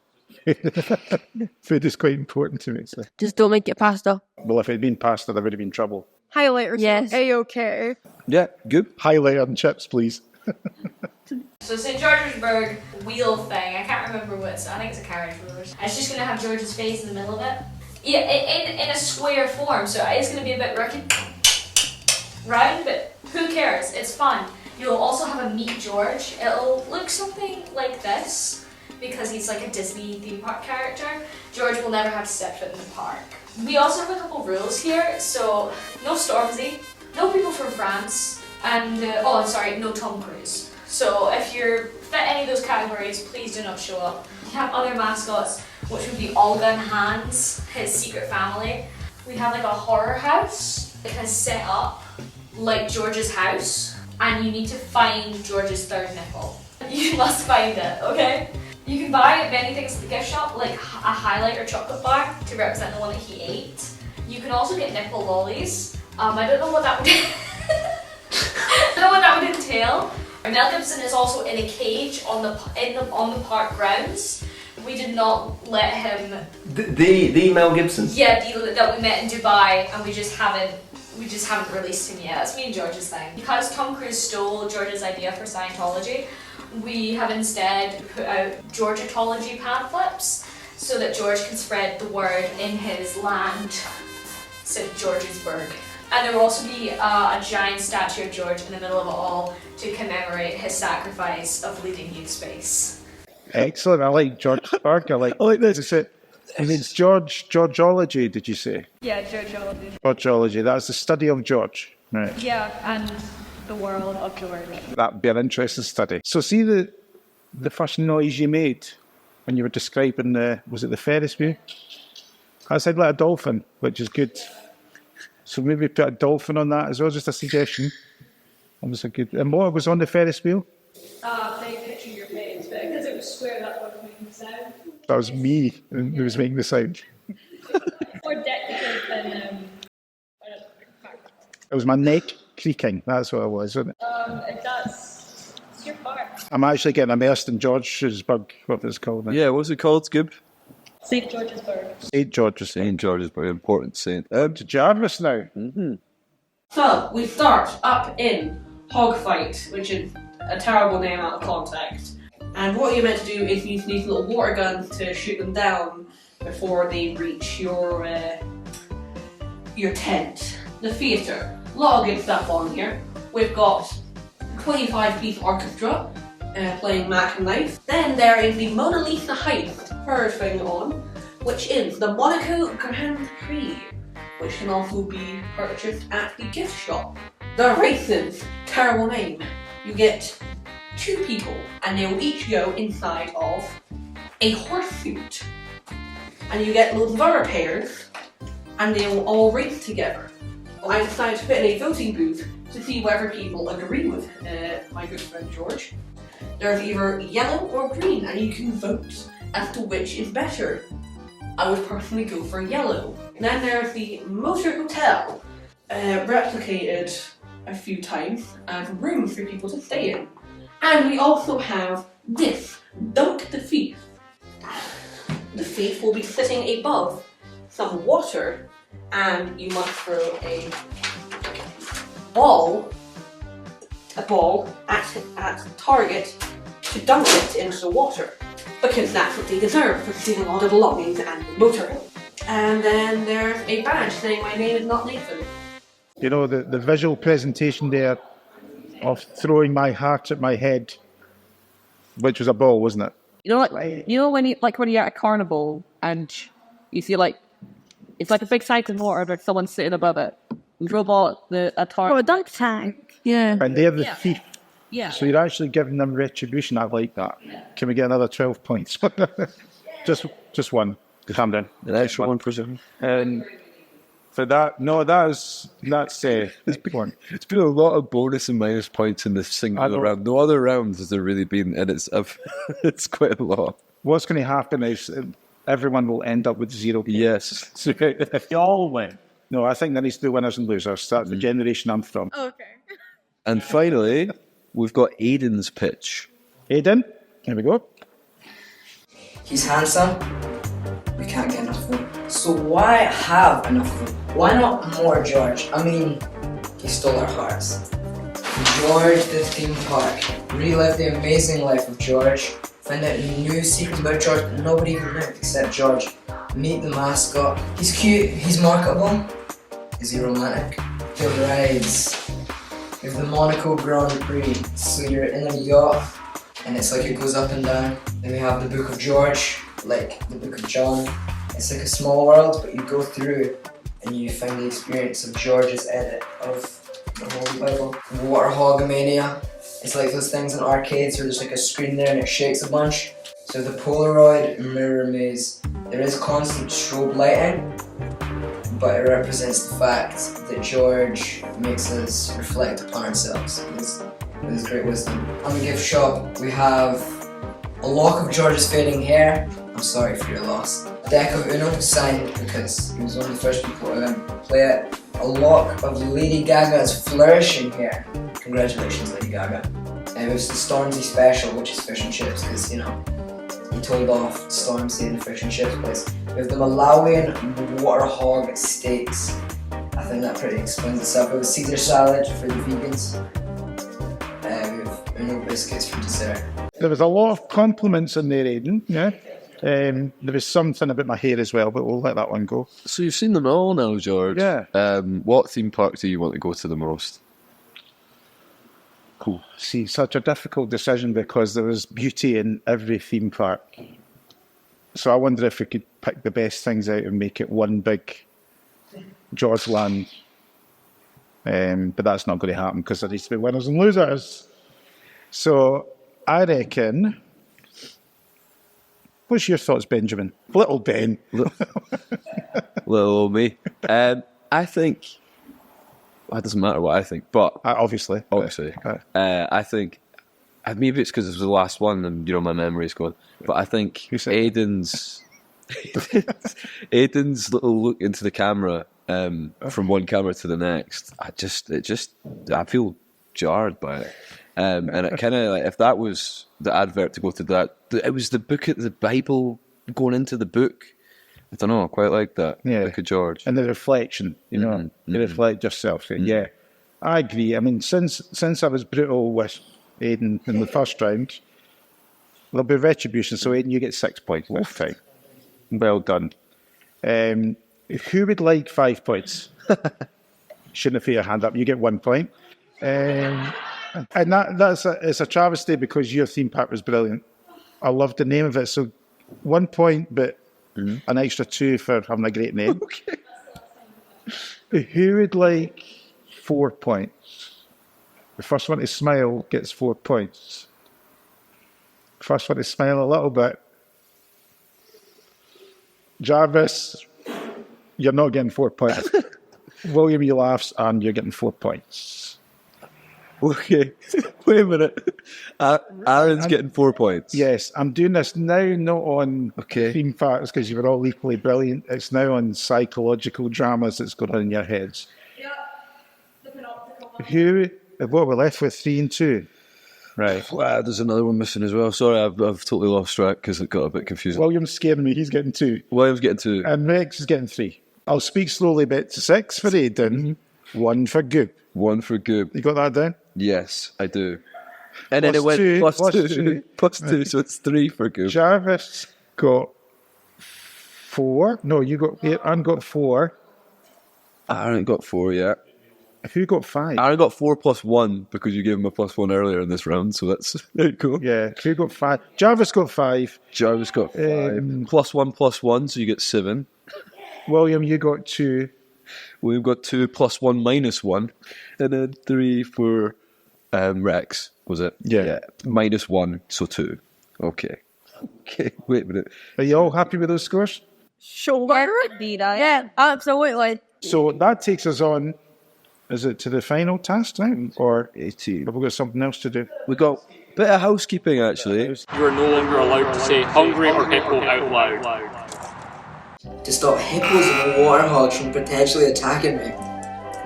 Food is quite important to me. So. Just don't make it pasta. Well, if it had been pasta, there would have been trouble. Highlighters. Yes. A-okay. Yeah, good. Highlighter and chips, please. So St. George's wheel thing, I can't remember what it's, I think it's a carriage wheel. It's just going to have George's face in the middle of it. Yeah, in a square form, so it's going to be a bit round, but who cares? It's fun. You'll also have a Meet George. It'll look something like this, because he's like a Disney theme park character. George will never have to step foot in the park. We also have a couple rules here, so no Stormzy, no people from France, and no Tom Cruise. So if you're fit any of those categories, please do not show up. We have other mascots, which would be Olga and Hans, his secret family. We have like a horror house. It is set up like George's house, and you need to find George's third nipple. You must find it, okay? You can buy many things at the gift shop, like a highlighter chocolate bar to represent the one that he ate. You can also get nipple lollies. I don't know what that would I don't know what that would entail. Mel Gibson is also in a cage on the park grounds. We did not let him. The Mel Gibson. Yeah, that we met in Dubai, and we just haven't released him yet. That's me and George's thing. Because Tom Cruise stole George's idea for Scientology, we have instead put out Georgitology pamphlets so that George can spread the word in his land, St. George'sburg. And there will also be a giant statue of George in the middle of it all to commemorate his sacrifice of leading YouthSpace. Excellent. I like Georgeburg. I like this. It's Georgeology, did you say? Yeah, Georgeology. Georgeology. That's the study of George. Right. Yeah, and the world of George. That'd be an interesting study. So see the first noise you made when you were describing was it the Ferris wheel? I said like a dolphin, which is good. So maybe put a dolphin on that as well, just a suggestion. That was a good. And what was on the Ferris wheel? Playing picture your face, but because it was square, that's what was making the sound. That was me who was making the sound. More decorative than It was my neck creaking. That's what it was, wasn't it? it's your part. I'm actually getting immersed in George's bug, what it's called now. Yeah, what's it called, Skib? St. George'sburg. St. George's. St. George'sburg, important saint. To Jarvis now. Mm-hmm. So, we start up in Hogfight, which is a terrible name out of context. And what you're meant to do is use these little water guns to shoot them down before they reach your tent. The theatre. A lot of good stuff on here. We've got 25-piece orchestra playing Mac and Knife. Then there is the Mona Lisa heist first thing on, which is the Monaco Grand Prix, which can also be purchased at the gift shop. The races, terrible name. You get 2 people and they will each go inside of a horse suit. And you get loads of other pairs and they will all race together. I decided to put in a voting booth to see whether people agree with my good friend George. There's either yellow or green and you can vote as to which is better. I would personally go for yellow. Then there's the Motor Hotel, replicated a few times as rooms for people to stay in. And we also have this, Dunk the Thief. The thief will be sitting above some water and you must throw a ball at target to dunk it into the water, because that's what they deserve for stealing all the belongings and the motor. And then there's a badge saying my name is not Nathan. You know, the visual presentation there of throwing my heart at my head, which was a ball, wasn't it? You know, when you're at a carnival and you see it's like a big tank of water, but someone's sitting above it. You throw a ball at a target. Oh, a dunk tank. Yeah. And they're the thief. Yeah. So you're actually giving them retribution. I like that. Can we get another 12 points? just one. Calm down. An extra one for sure. And for that, no, that's one. It's been a lot of bonus and minus points in this single round. No other rounds has there really been, and it's quite a lot. What's going to happen is everyone will end up with 0 points. Yes. So if you all win. No, I think there needs to be winners and losers. That's the generation I'm from. Okay. And finally, we've got Aiden's pitch. Aiden, here we go. He's handsome. We can't get enough of him. So why have enough of him? Why not more George? I mean, he stole our hearts. George the theme park. Relive the amazing life of George. Find out new secrets about George that nobody even knew except George. Meet the mascot. He's cute. He's marketable. Is he romantic? The rides. We have the Monaco Grand Prix. So you're in a yacht and it's like it goes up and down. Then we have the Book of George, like the Book of John. It's like a small world, but you go through and you find the experience of George's edit of the Holy Bible. Water Hogomania. It's like those things in arcades where there's like a screen there and it shakes a bunch. So the Polaroid mirror maze. There is constant strobe lighting, but it represents the fact that George makes us reflect upon ourselves with his great wisdom. On the gift shop, we have a lock of George's fading hair. I'm sorry for your loss. A deck of Uno signed because he was one of the first people to play it. A lock of Lady Gaga's flourishing hair. Congratulations, Lady Gaga. And it was the Stormzy special, which is fish and chips, because, you know, he told off Stormzy in the fish and chips place. We have the Malawian water hog steaks. I think that pretty explains itself. We have a Caesar salad for the vegans. We have Uno biscuits for dessert. There was a lot of compliments in there, Aidan. Yeah. There was something about my hair as well, but we'll let that one go. So you've seen them all now, George. Yeah. What theme park do you want to go to the most? Cool. See, such a difficult decision because there was beauty in every theme park. So I wonder if we could pick the best things out and make it one big George Land. But that's not going to happen because there needs to be winners and losers. So I reckon... What's your thoughts, Benjamin? Little Ben. Little old me. I think It doesn't matter what I think, but obviously, I think maybe it's because it was the last one, and my memory's gone. But I think Aiden's little look into the camera from one camera to the next. I feel jarred by it, and it kind of like if that was the advert to go to that, it was the Bible going into the book. I don't know, I quite like that. Yeah. Like a George. And the reflection, you reflect yourself. Yeah, I agree. I mean, since I was brutal with Aiden in the first round, there'll be retribution. So Aiden, you get 6 points this time. Well done. Who would like 5 points? Shouldn't have put your hand up. You get 1 point. And it's a travesty because your theme park was brilliant. I loved the name of it. So 1 point, but an extra 2 for having a great name. Okay. Who would like 4 points? The first one to smile gets 4 points. First one to smile a little bit. Jarvis, you're not getting 4 points. William, you laughs, and you're getting 4 points. Okay, wait a minute. Aaron's getting 4 points. Yes, I'm doing this now, not on theme parks because you were all equally brilliant. It's now on psychological dramas that's going on in your heads. What are we left with? 3 and 2. Right. Wow, there's another one missing as well. Sorry, I've totally lost track because it got a bit confusing. William's scaring me. He's getting 2. William's getting 2. And Rex is getting 3. I'll speak slowly, but 6 for Aidan, 1 for Goop. 1 for Goop. You got that down? Yes, I do. And then it went plus 2, so it's 3 for Goop. Jarvis got 4. No, Aaron got 4. Aaron got 4, yeah. Who got 5? Aaron got 4 plus 1 because you gave him a plus 1 earlier in this round, so that's very cool. Yeah, who got 5? Jarvis got 5. Jarvis got 5. Plus 1, so you get 7. William, you got 2. We've got 2 plus 1 minus 1. And then 3 for Rex, was it? Yeah. Minus 1, so 2. Okay, wait a minute. Are you all happy with those scores? Sure. Yeah, absolutely. So that takes us on, is it to the final task now? Or 18. Have we got something else to do? We got a bit of housekeeping, actually. You are no longer allowed to say hungry or hippo out loud. To stop hippos and warthogs from potentially attacking me.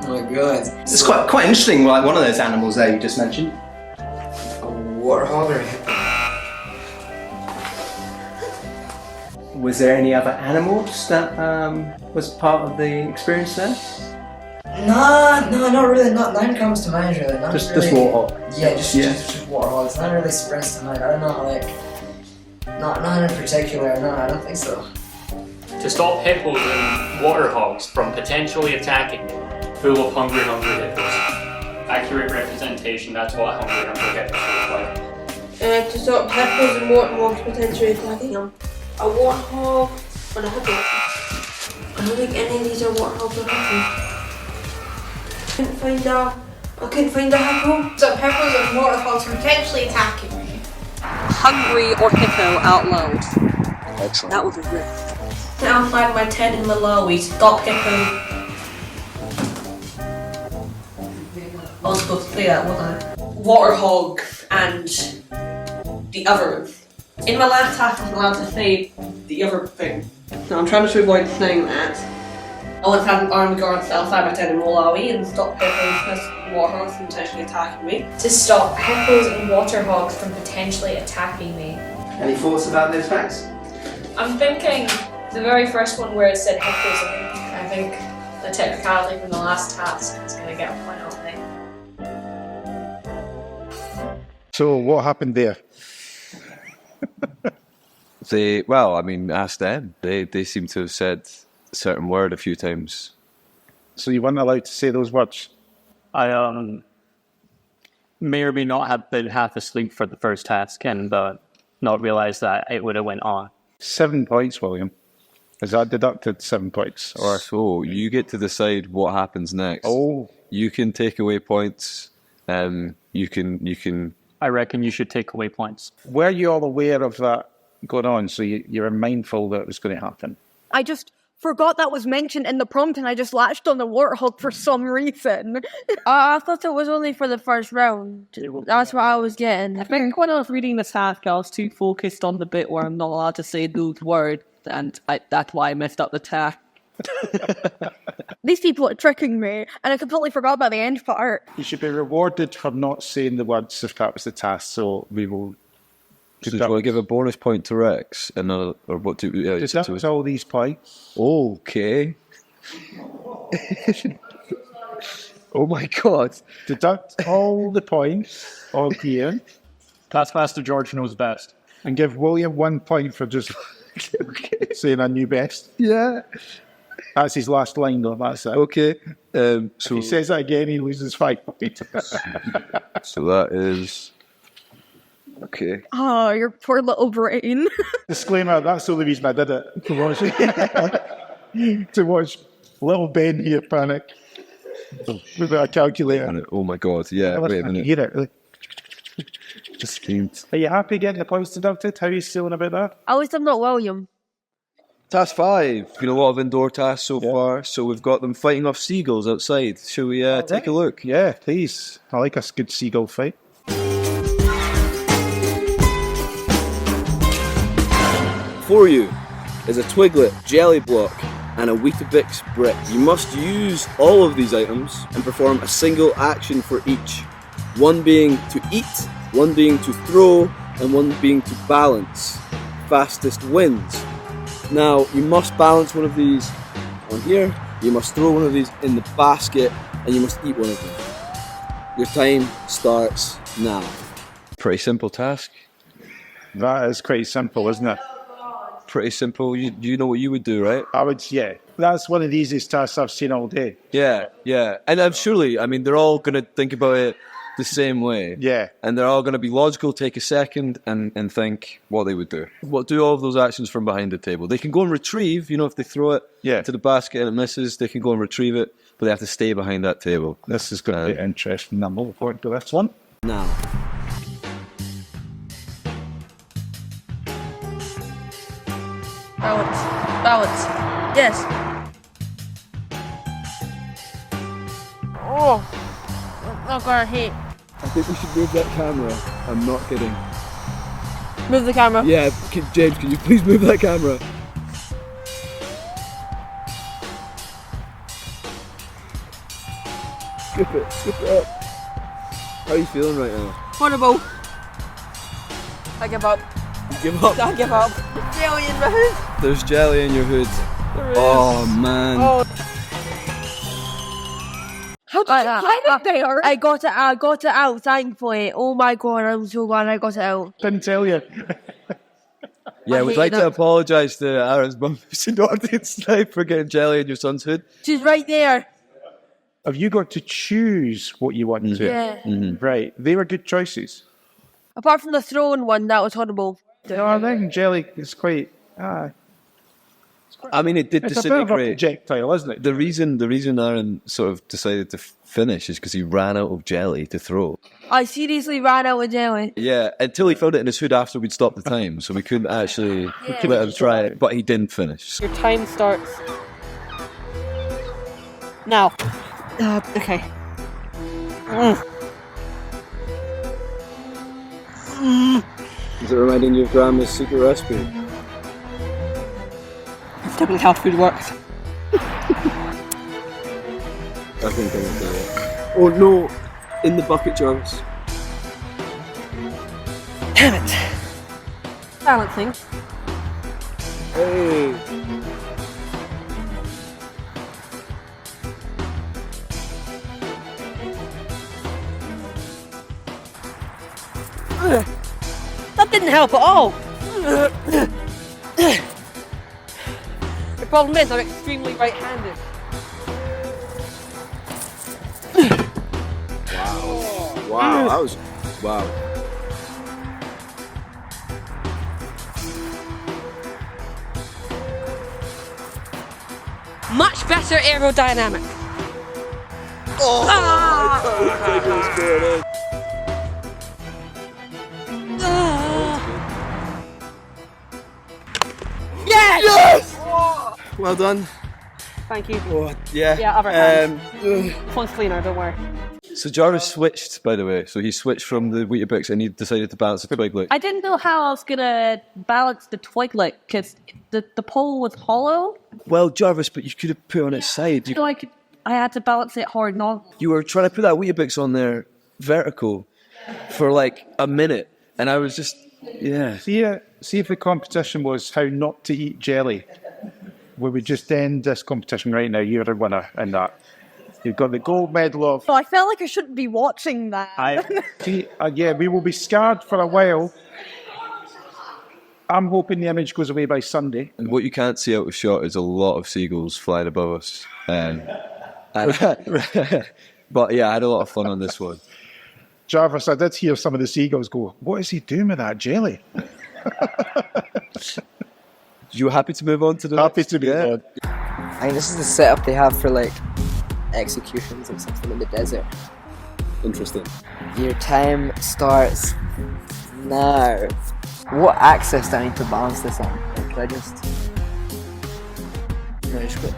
Oh my god. It's quite interesting, like one of those animals there you just mentioned. A warthog or a hippo? Was there any other animals that was part of the experience there? Nah, not really. None comes to mind really. Just warthog. Yeah, just warthogs. None really springs to mind. I don't know, like, none in particular. No, I don't think so. To stop hippos and waterhogs from potentially attacking you, full of hungry hippos. Accurate representation, that's what a hungry hippos look like. To stop hippos and warthogs potentially attacking them. A warthog and a hippo. I don't think any of these are warthogs or hippos. I couldn't find a hippo. So hippos and warthogs potentially attacking me. Hungry or hippo out loud. Excellent. That was a rip. Outside my tent in Malawi, stop hippo. I was supposed to say that, wasn't I? Waterhog and the other. In my last task, I was allowed to say the other thing. So I'm trying to avoid saying that. I want to have an armed guards outside my tent in Malawi and stop hippos and waterhogs from potentially attacking me. To stop hippos and waterhogs from potentially attacking me. Any thoughts about those facts? I'm thinking the very first one where it said hippos, I think the technicality from the last task is going to get a point on me. So what happened there? Ask them. They seem to have said a certain word a few times. So you weren't allowed to say those words? I may or may not have been half asleep for the first task and not realized that it would have went on. 7 points, William. Is that deducted 7 points? Or so you get to decide what happens next. Oh, you can take away points. You can. I reckon you should take away points. Were you all aware of that going on? So you were mindful that it was going to happen? I just forgot that was mentioned in the prompt and I just latched on the warthog for some reason. I thought it was only for the first round. That's what I was getting. I think when I was reading the task, I was too focused on the bit where I'm not allowed to say those words, and that's why I messed up the task. These people are tricking me, and I completely forgot about the end part. You should be rewarded for not saying the words if that was the task, so we will... So do you want to give a bonus point to Rex? Or what do we... Deduct all these points. Okay. Oh my god. Deduct all the points of Ian. Taskmaster George knows best. And give William 1 point for just saying I knew best. Yeah. That's his last line, though. That's it. Okay. So if he says that again, he loses 5 points. So that is... Okay. Oh, your poor little brain. Disclaimer, that's the only reason I did it. To watch little Ben here panic without a calculator. Oh my god, yeah, wait a minute. Hear it, really. Just seemed... Are you happy getting the points deducted? How are you feeling about that? At least I'm not William. Task 5. Been a lot of indoor tasks so far, so we've got them fighting off seagulls outside. Shall we take a look? Yeah, please. I like a good seagull fight. For you is a Twiglet jelly block and a Weetabix brick. You must use all of these items and perform a single action for each. One being to eat, one being to throw, and one being to balance. Fastest wins. Now, you must balance one of these on here, you must throw one of these in the basket, and you must eat one of them. Your time starts now. Pretty simple task. That is quite simple, isn't it? Pretty simple. You know what you would do, right? I would, yeah. That's one of the easiest tasks I've seen all day. Yeah, yeah. And surely, I mean, they're all going to think about it the same way. Yeah. And they're all going to be logical, take a second and think what they would do. Do all of those actions from behind the table. They can go and retrieve, if they throw it to the basket and it misses, they can go and retrieve it, but they have to stay behind that table. This is going to be interesting. I'm looking forward to this one. Now. Balance. Yes. Oh, I'm not gonna hit. I think we should move that camera. I'm not kidding. Move the camera. Yeah, James, can you please move that camera? Skip it up. How are you feeling right now? Horrible. I give up. You give up? I give up. Jelly in my hood. There's jelly in your hood. There is. Oh man. Oh. How did you find it there? I got it out, thankfully. Oh my god, I'm so glad I got it out. Didn't tell you. Yeah, we'd like to apologise to Aaron's mum who's in the audience tonight for getting jelly in your son's hood. She's right there. Have you got to choose what you want to? Yeah. Mm-hmm. Right. They were good choices. Apart from the throwing one, that was horrible. No, I think jelly is quite... I mean, it did it's disintegrate. a bit of a projectile, isn't it? The reason Aaron sort of decided to finish is because he ran out of jelly to throw. I seriously ran out of jelly. Yeah, until he found it in his hood after we'd stopped the time, so we couldn't actually let him try it, but he didn't finish. Your time starts now. Okay. Is it reminding you of Grandma's secret recipe? It's definitely how food works. I think I will do it. Oh no! In the bucket, Jarvis. Damn it. Balancing. Hey! That didn't help at all. The problem is I'm extremely right-handed. Wow, that was... Wow. Much better aerodynamic. Oh! Yes! Yes! Well done. Thank you. Oh, yeah. Yeah, other hand. This one's cleaner, don't worry. So Jarvis switched, by the way. So he switched from the Weetabix and he decided to balance the Twiglet. I didn't know how I was gonna balance the Twiglet because the pole was hollow. Well, Jarvis, but you could have put it on its side. So I had to balance it horizontal. You were trying to put that Weetabix on there vertical for like a minute, and I was just, yeah. See if the competition was how not to eat jelly, we would just end this competition right now. You're the winner in that. You've got the gold medal of... So I felt like I shouldn't be watching that. Yeah, we will be scarred for a while. I'm hoping the image goes away by Sunday. And what you can't see out of shot is a lot of seagulls flying above us. But yeah, I had a lot of fun on this one. Jarvis, I did hear some of the seagulls go, what is he doing with that jelly? You happy to move on to the Happy to be on. I mean, this is the setup they have for like executions or something in the desert. Interesting. Your time starts now. What access do I need to balance this on? Like, could I just... No, just go.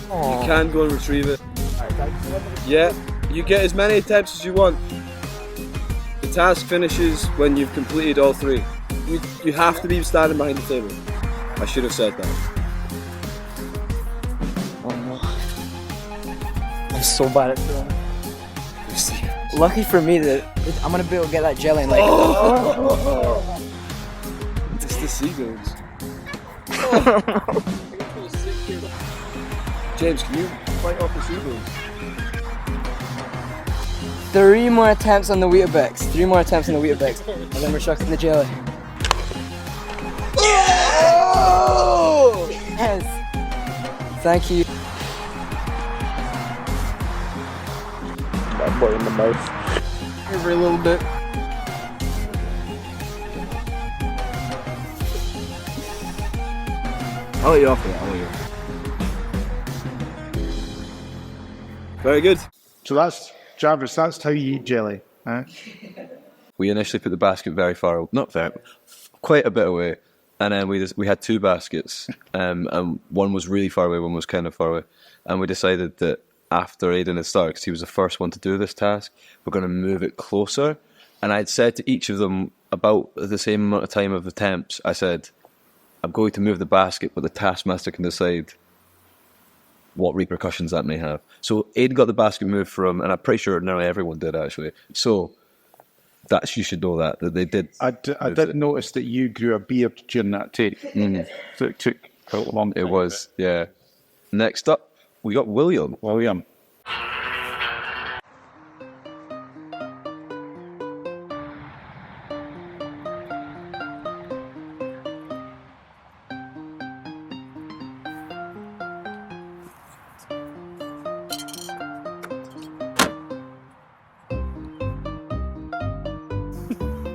You can go and retrieve it. Yeah, you get as many attempts as you want. The task finishes when you've completed all 3. You have to be standing behind the table. I should have said that. Oh no. I'm so bad at throwing. Lucky for me that I'm gonna be able to get that jelly and like... It's the seagulls. James, can you fight off the seagulls? 3 more attempts on the Weetabix. 3 more attempts on the Weetabix. And then we're chucking the jelly. Oh! Yes! Thank you. That boy in the mouth. Every little bit. I'll let you off for that. Very good. So that's, Jarvis, that's how you eat jelly. Huh? We initially put the basket very far, not very, quite a bit away, and then we had 2 baskets, and one was really far away, one was kind of far away, and we decided that after Aidan had started, because he was the first one to do this task, we're going to move it closer, and I'd said to each of them about the same amount of time of attempts, I said, I'm going to move the basket, but the taskmaster can decide what repercussions that may have. So Aidan got the basket moved from, and I'm pretty sure nearly everyone did actually. So that's, you should know that they did. I did notice that you grew a beard during that take. So it took a long time. It was, yeah. Next up, we got William.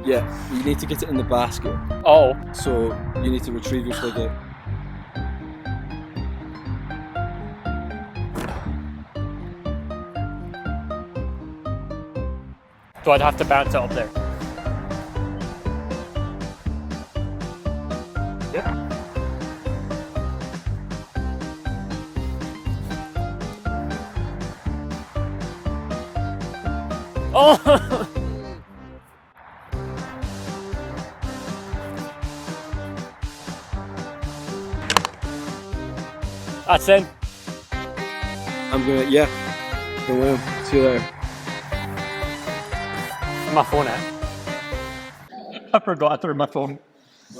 Yeah, you need to get it in the basket. Oh. So you need to retrieve your Twiglet. So I'd have to bounce it up there. Yeah. Oh! That's in. I'm gonna, yeah. I will. See you later. My phone out. I forgot I threw my phone.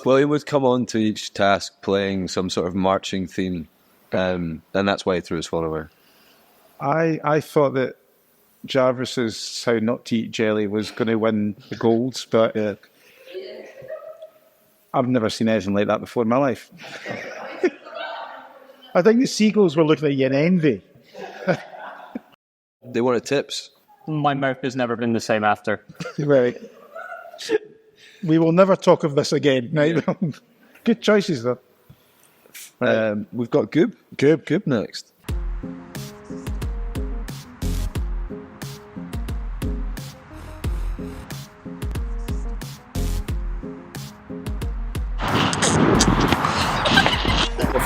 William would come on to each task playing some sort of marching theme, and that's why he threw his phone away. I thought that Jarvis's how not to eat jelly was going to win the golds, but I've never seen anything like that before in my life. I think the seagulls were looking at you in envy. They wanted tips. My mouth has never been the same after. Right. We will never talk of this again. Right? Good choices, though. We've got Goob next.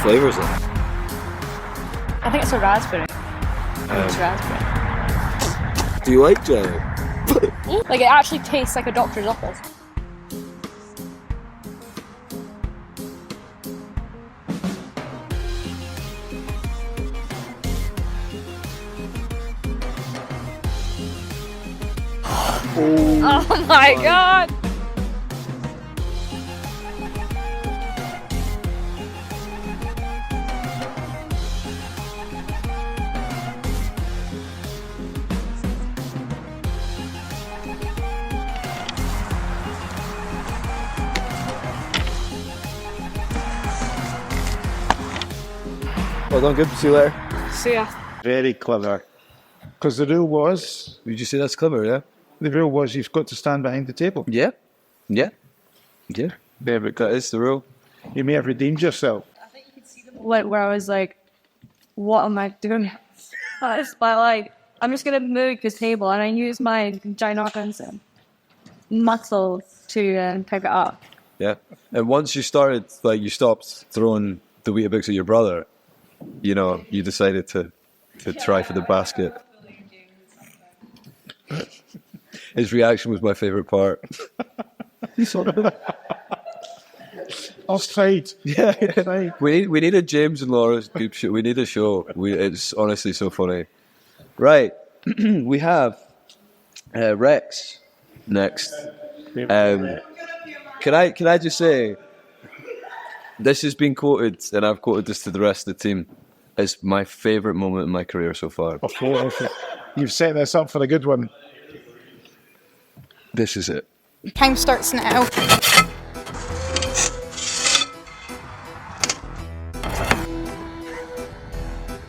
flavour is it? I think it's a raspberry. It's raspberry. Do you like jelly? Like, it actually tastes like a doctor's office. Oh my god! Well done, good. See you later. See ya. Very clever. Because the rule was, Did you say that's clever, yeah? the rule was you've got to stand behind the table. Yeah. Yeah. Yeah. There, but that is the rule. You may have redeemed yourself. Like where I was like, what am I doing? But like, I'm just gonna move the table and I use my ginormous muscle to pick it up. Yeah. And once you started, like, you stopped throwing the Weetabix at your brother, you know, you decided to try for the basket. His reaction was my favourite part. Offside. Yeah. We need a James and Laura's group show. We need a show. It's honestly so funny. Right. We have Rex next. Can I just say, this has been quoted, and I've quoted this to the rest of the team, as my favourite moment in my career so far. You've set this up for a good one. This is it. Time starts now.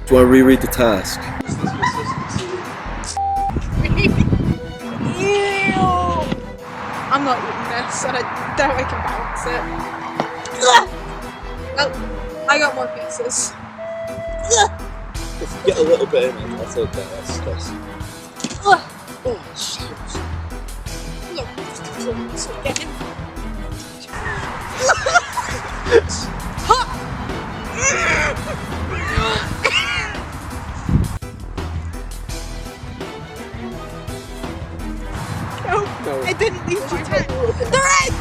Do you want to reread the task? I'm not eating this, and I doubt I can balance it. Oh, I got more pieces. If you get a little bit in it, that's okay. That's... Oh, shit. No, I didn't leave my tent. They're in!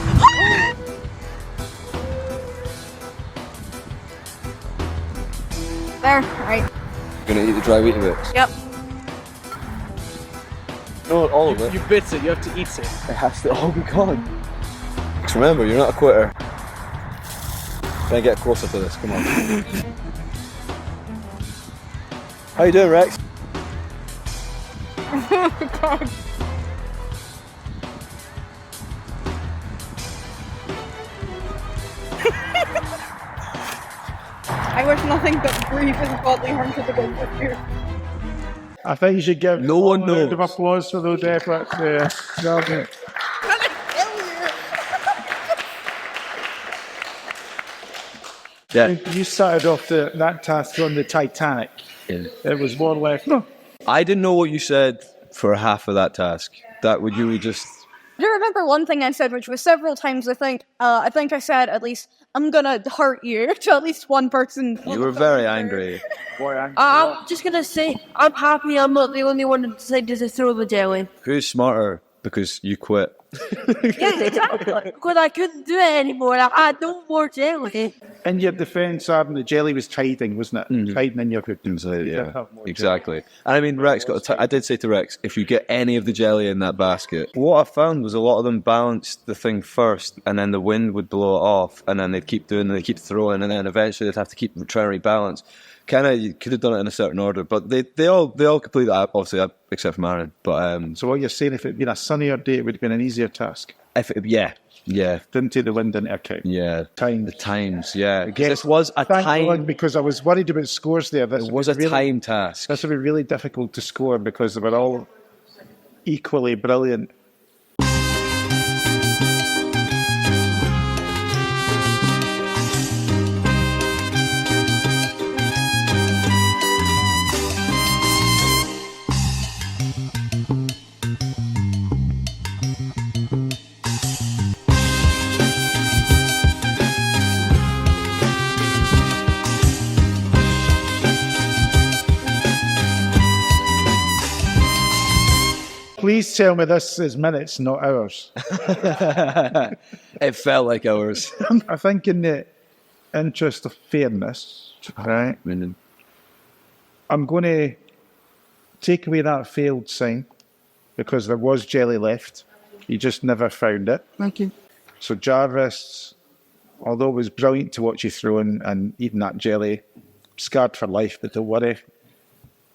There, right. You're gonna eat the dry Weetabix? Yep. No, all of it. You bit it, you have to eat it. It has to all be gone. Just remember, you're not a quitter. Can I get closer to this? Come on. How you doing, Rex? Oh, God. I wish nothing but grief and bodily harm to the good for you. I think you should give no one a knows. round of applause for those efforts. Well done. Yeah. You started off that task on the Titanic. Yeah. It was more like, no. I didn't know what you said for half of that task. That would you just... I do remember one thing I said, which was several times. I think I said at least I'm gonna hurt you to at least one person. You were very angry. I'm just gonna say, I'm happy I'm not the only one who decided to throw the jelly. Who's smarter? Because you quit. Yeah, exactly. Because I couldn't do it anymore. I had no more jelly. In your defence, Adam, the jelly was hiding, wasn't it? Hiding in your food. Yeah, exactly. And I mean, Rex I did say to Rex, if you get any of the jelly in that basket, what I found was a lot of them balanced the thing first, and then the wind would blow it off, and then they'd keep doing, they keep throwing, and then eventually they'd have to keep trying to rebalance. Kind of, you could have done it in a certain order, but they all completed that, obviously, except for Aaron. But so what you're saying, if it had been a sunnier day, it would have been an easier task. Yeah. Didn't take the wind into account. Yeah. Time. The times, yeah. Again, this was a time... Because I was worried about scores there. It was a time task. This would be really difficult to score because they were all equally brilliant. please tell me this is minutes, not hours. It felt like hours. I think in the interest of fairness, right, I'm going to take away that failed sign because there was jelly left. You just never found it. Thank you. So Jarvis, although it was brilliant to watch you throw in and eating that jelly, scarred for life, but don't worry,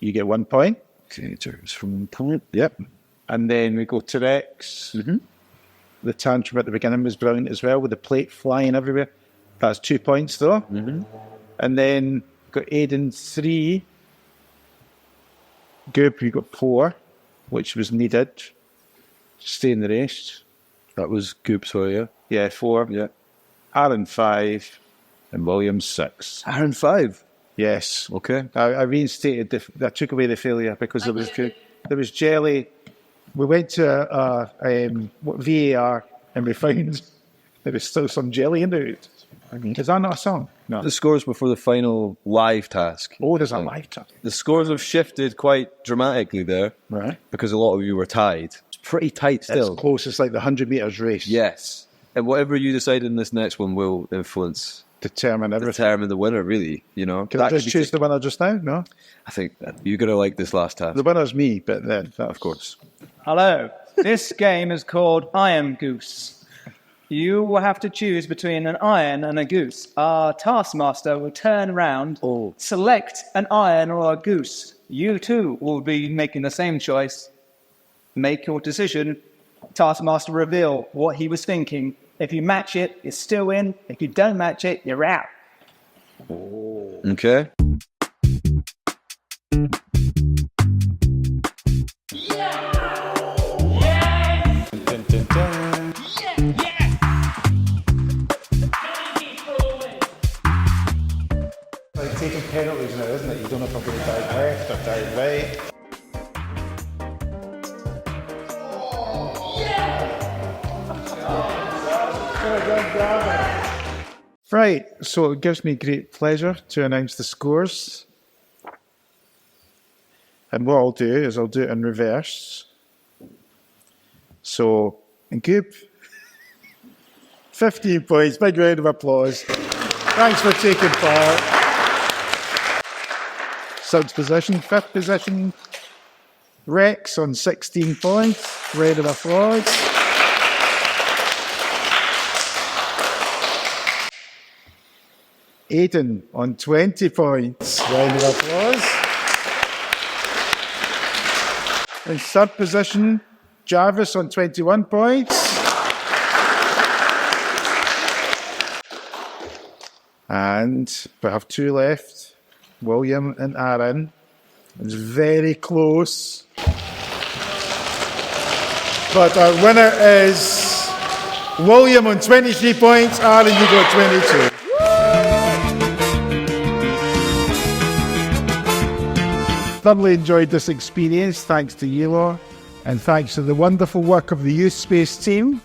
you get 1 point. Okay, Jarvis from 1 point. Yep. And then we go to Rex. The tantrum at the beginning was brilliant as well, with the plate flying everywhere. That's 2 points though. And then got Aiden 3. Goop, you got 4, which was needed to stay in the race. That was Goop, sorry, yeah? Yeah, 4. Yeah. Aaron 5. And William 6. Aaron 5? Yes. Okay. I reinstated, I took away the failure because there was jelly. We went to VAR and we found there was still some jelly in it. Is that not a song? No. The scores before the final live task. Oh, there's a live task. The scores have shifted quite dramatically there. Right. Because a lot of you were tied. It's pretty tight still. It's close. It's like the 100 metres race. Yes. And whatever you decide in this next one will influence... Determine everything. Determine the winner, really. You know. Can I just choose the winner just now? No? I think you're going to like this last task. The winner's me, but then, of course. Hello. This game is called Iron Goose. You will have to choose between an iron and a goose. Our taskmaster will turn around, select an iron or a goose. You too will be making the same choice. Make your decision. Taskmaster reveal what he was thinking. If you match it, you're still in. If you don't match it, you're out. Okay. Like taking penalties now, isn't it? You don't know if I'm going to dive left or dive right. Right, so it gives me great pleasure to announce the scores. And what I'll do is I'll do it in reverse. So, in Goop, 15 points, big round of applause. Thanks for taking part. Subs position, 5th position. Rex on 16 points, round of applause. Aiden on 20 points. Round of applause. In 3rd position, Jarvis on 21 points. And we have 2 left, William and Aaron. It's very close. But our winner is William on 23 points. Aaron, you got 22. Thoroughly enjoyed this experience, thanks to you lot, and thanks to the wonderful work of the YouthSpace team.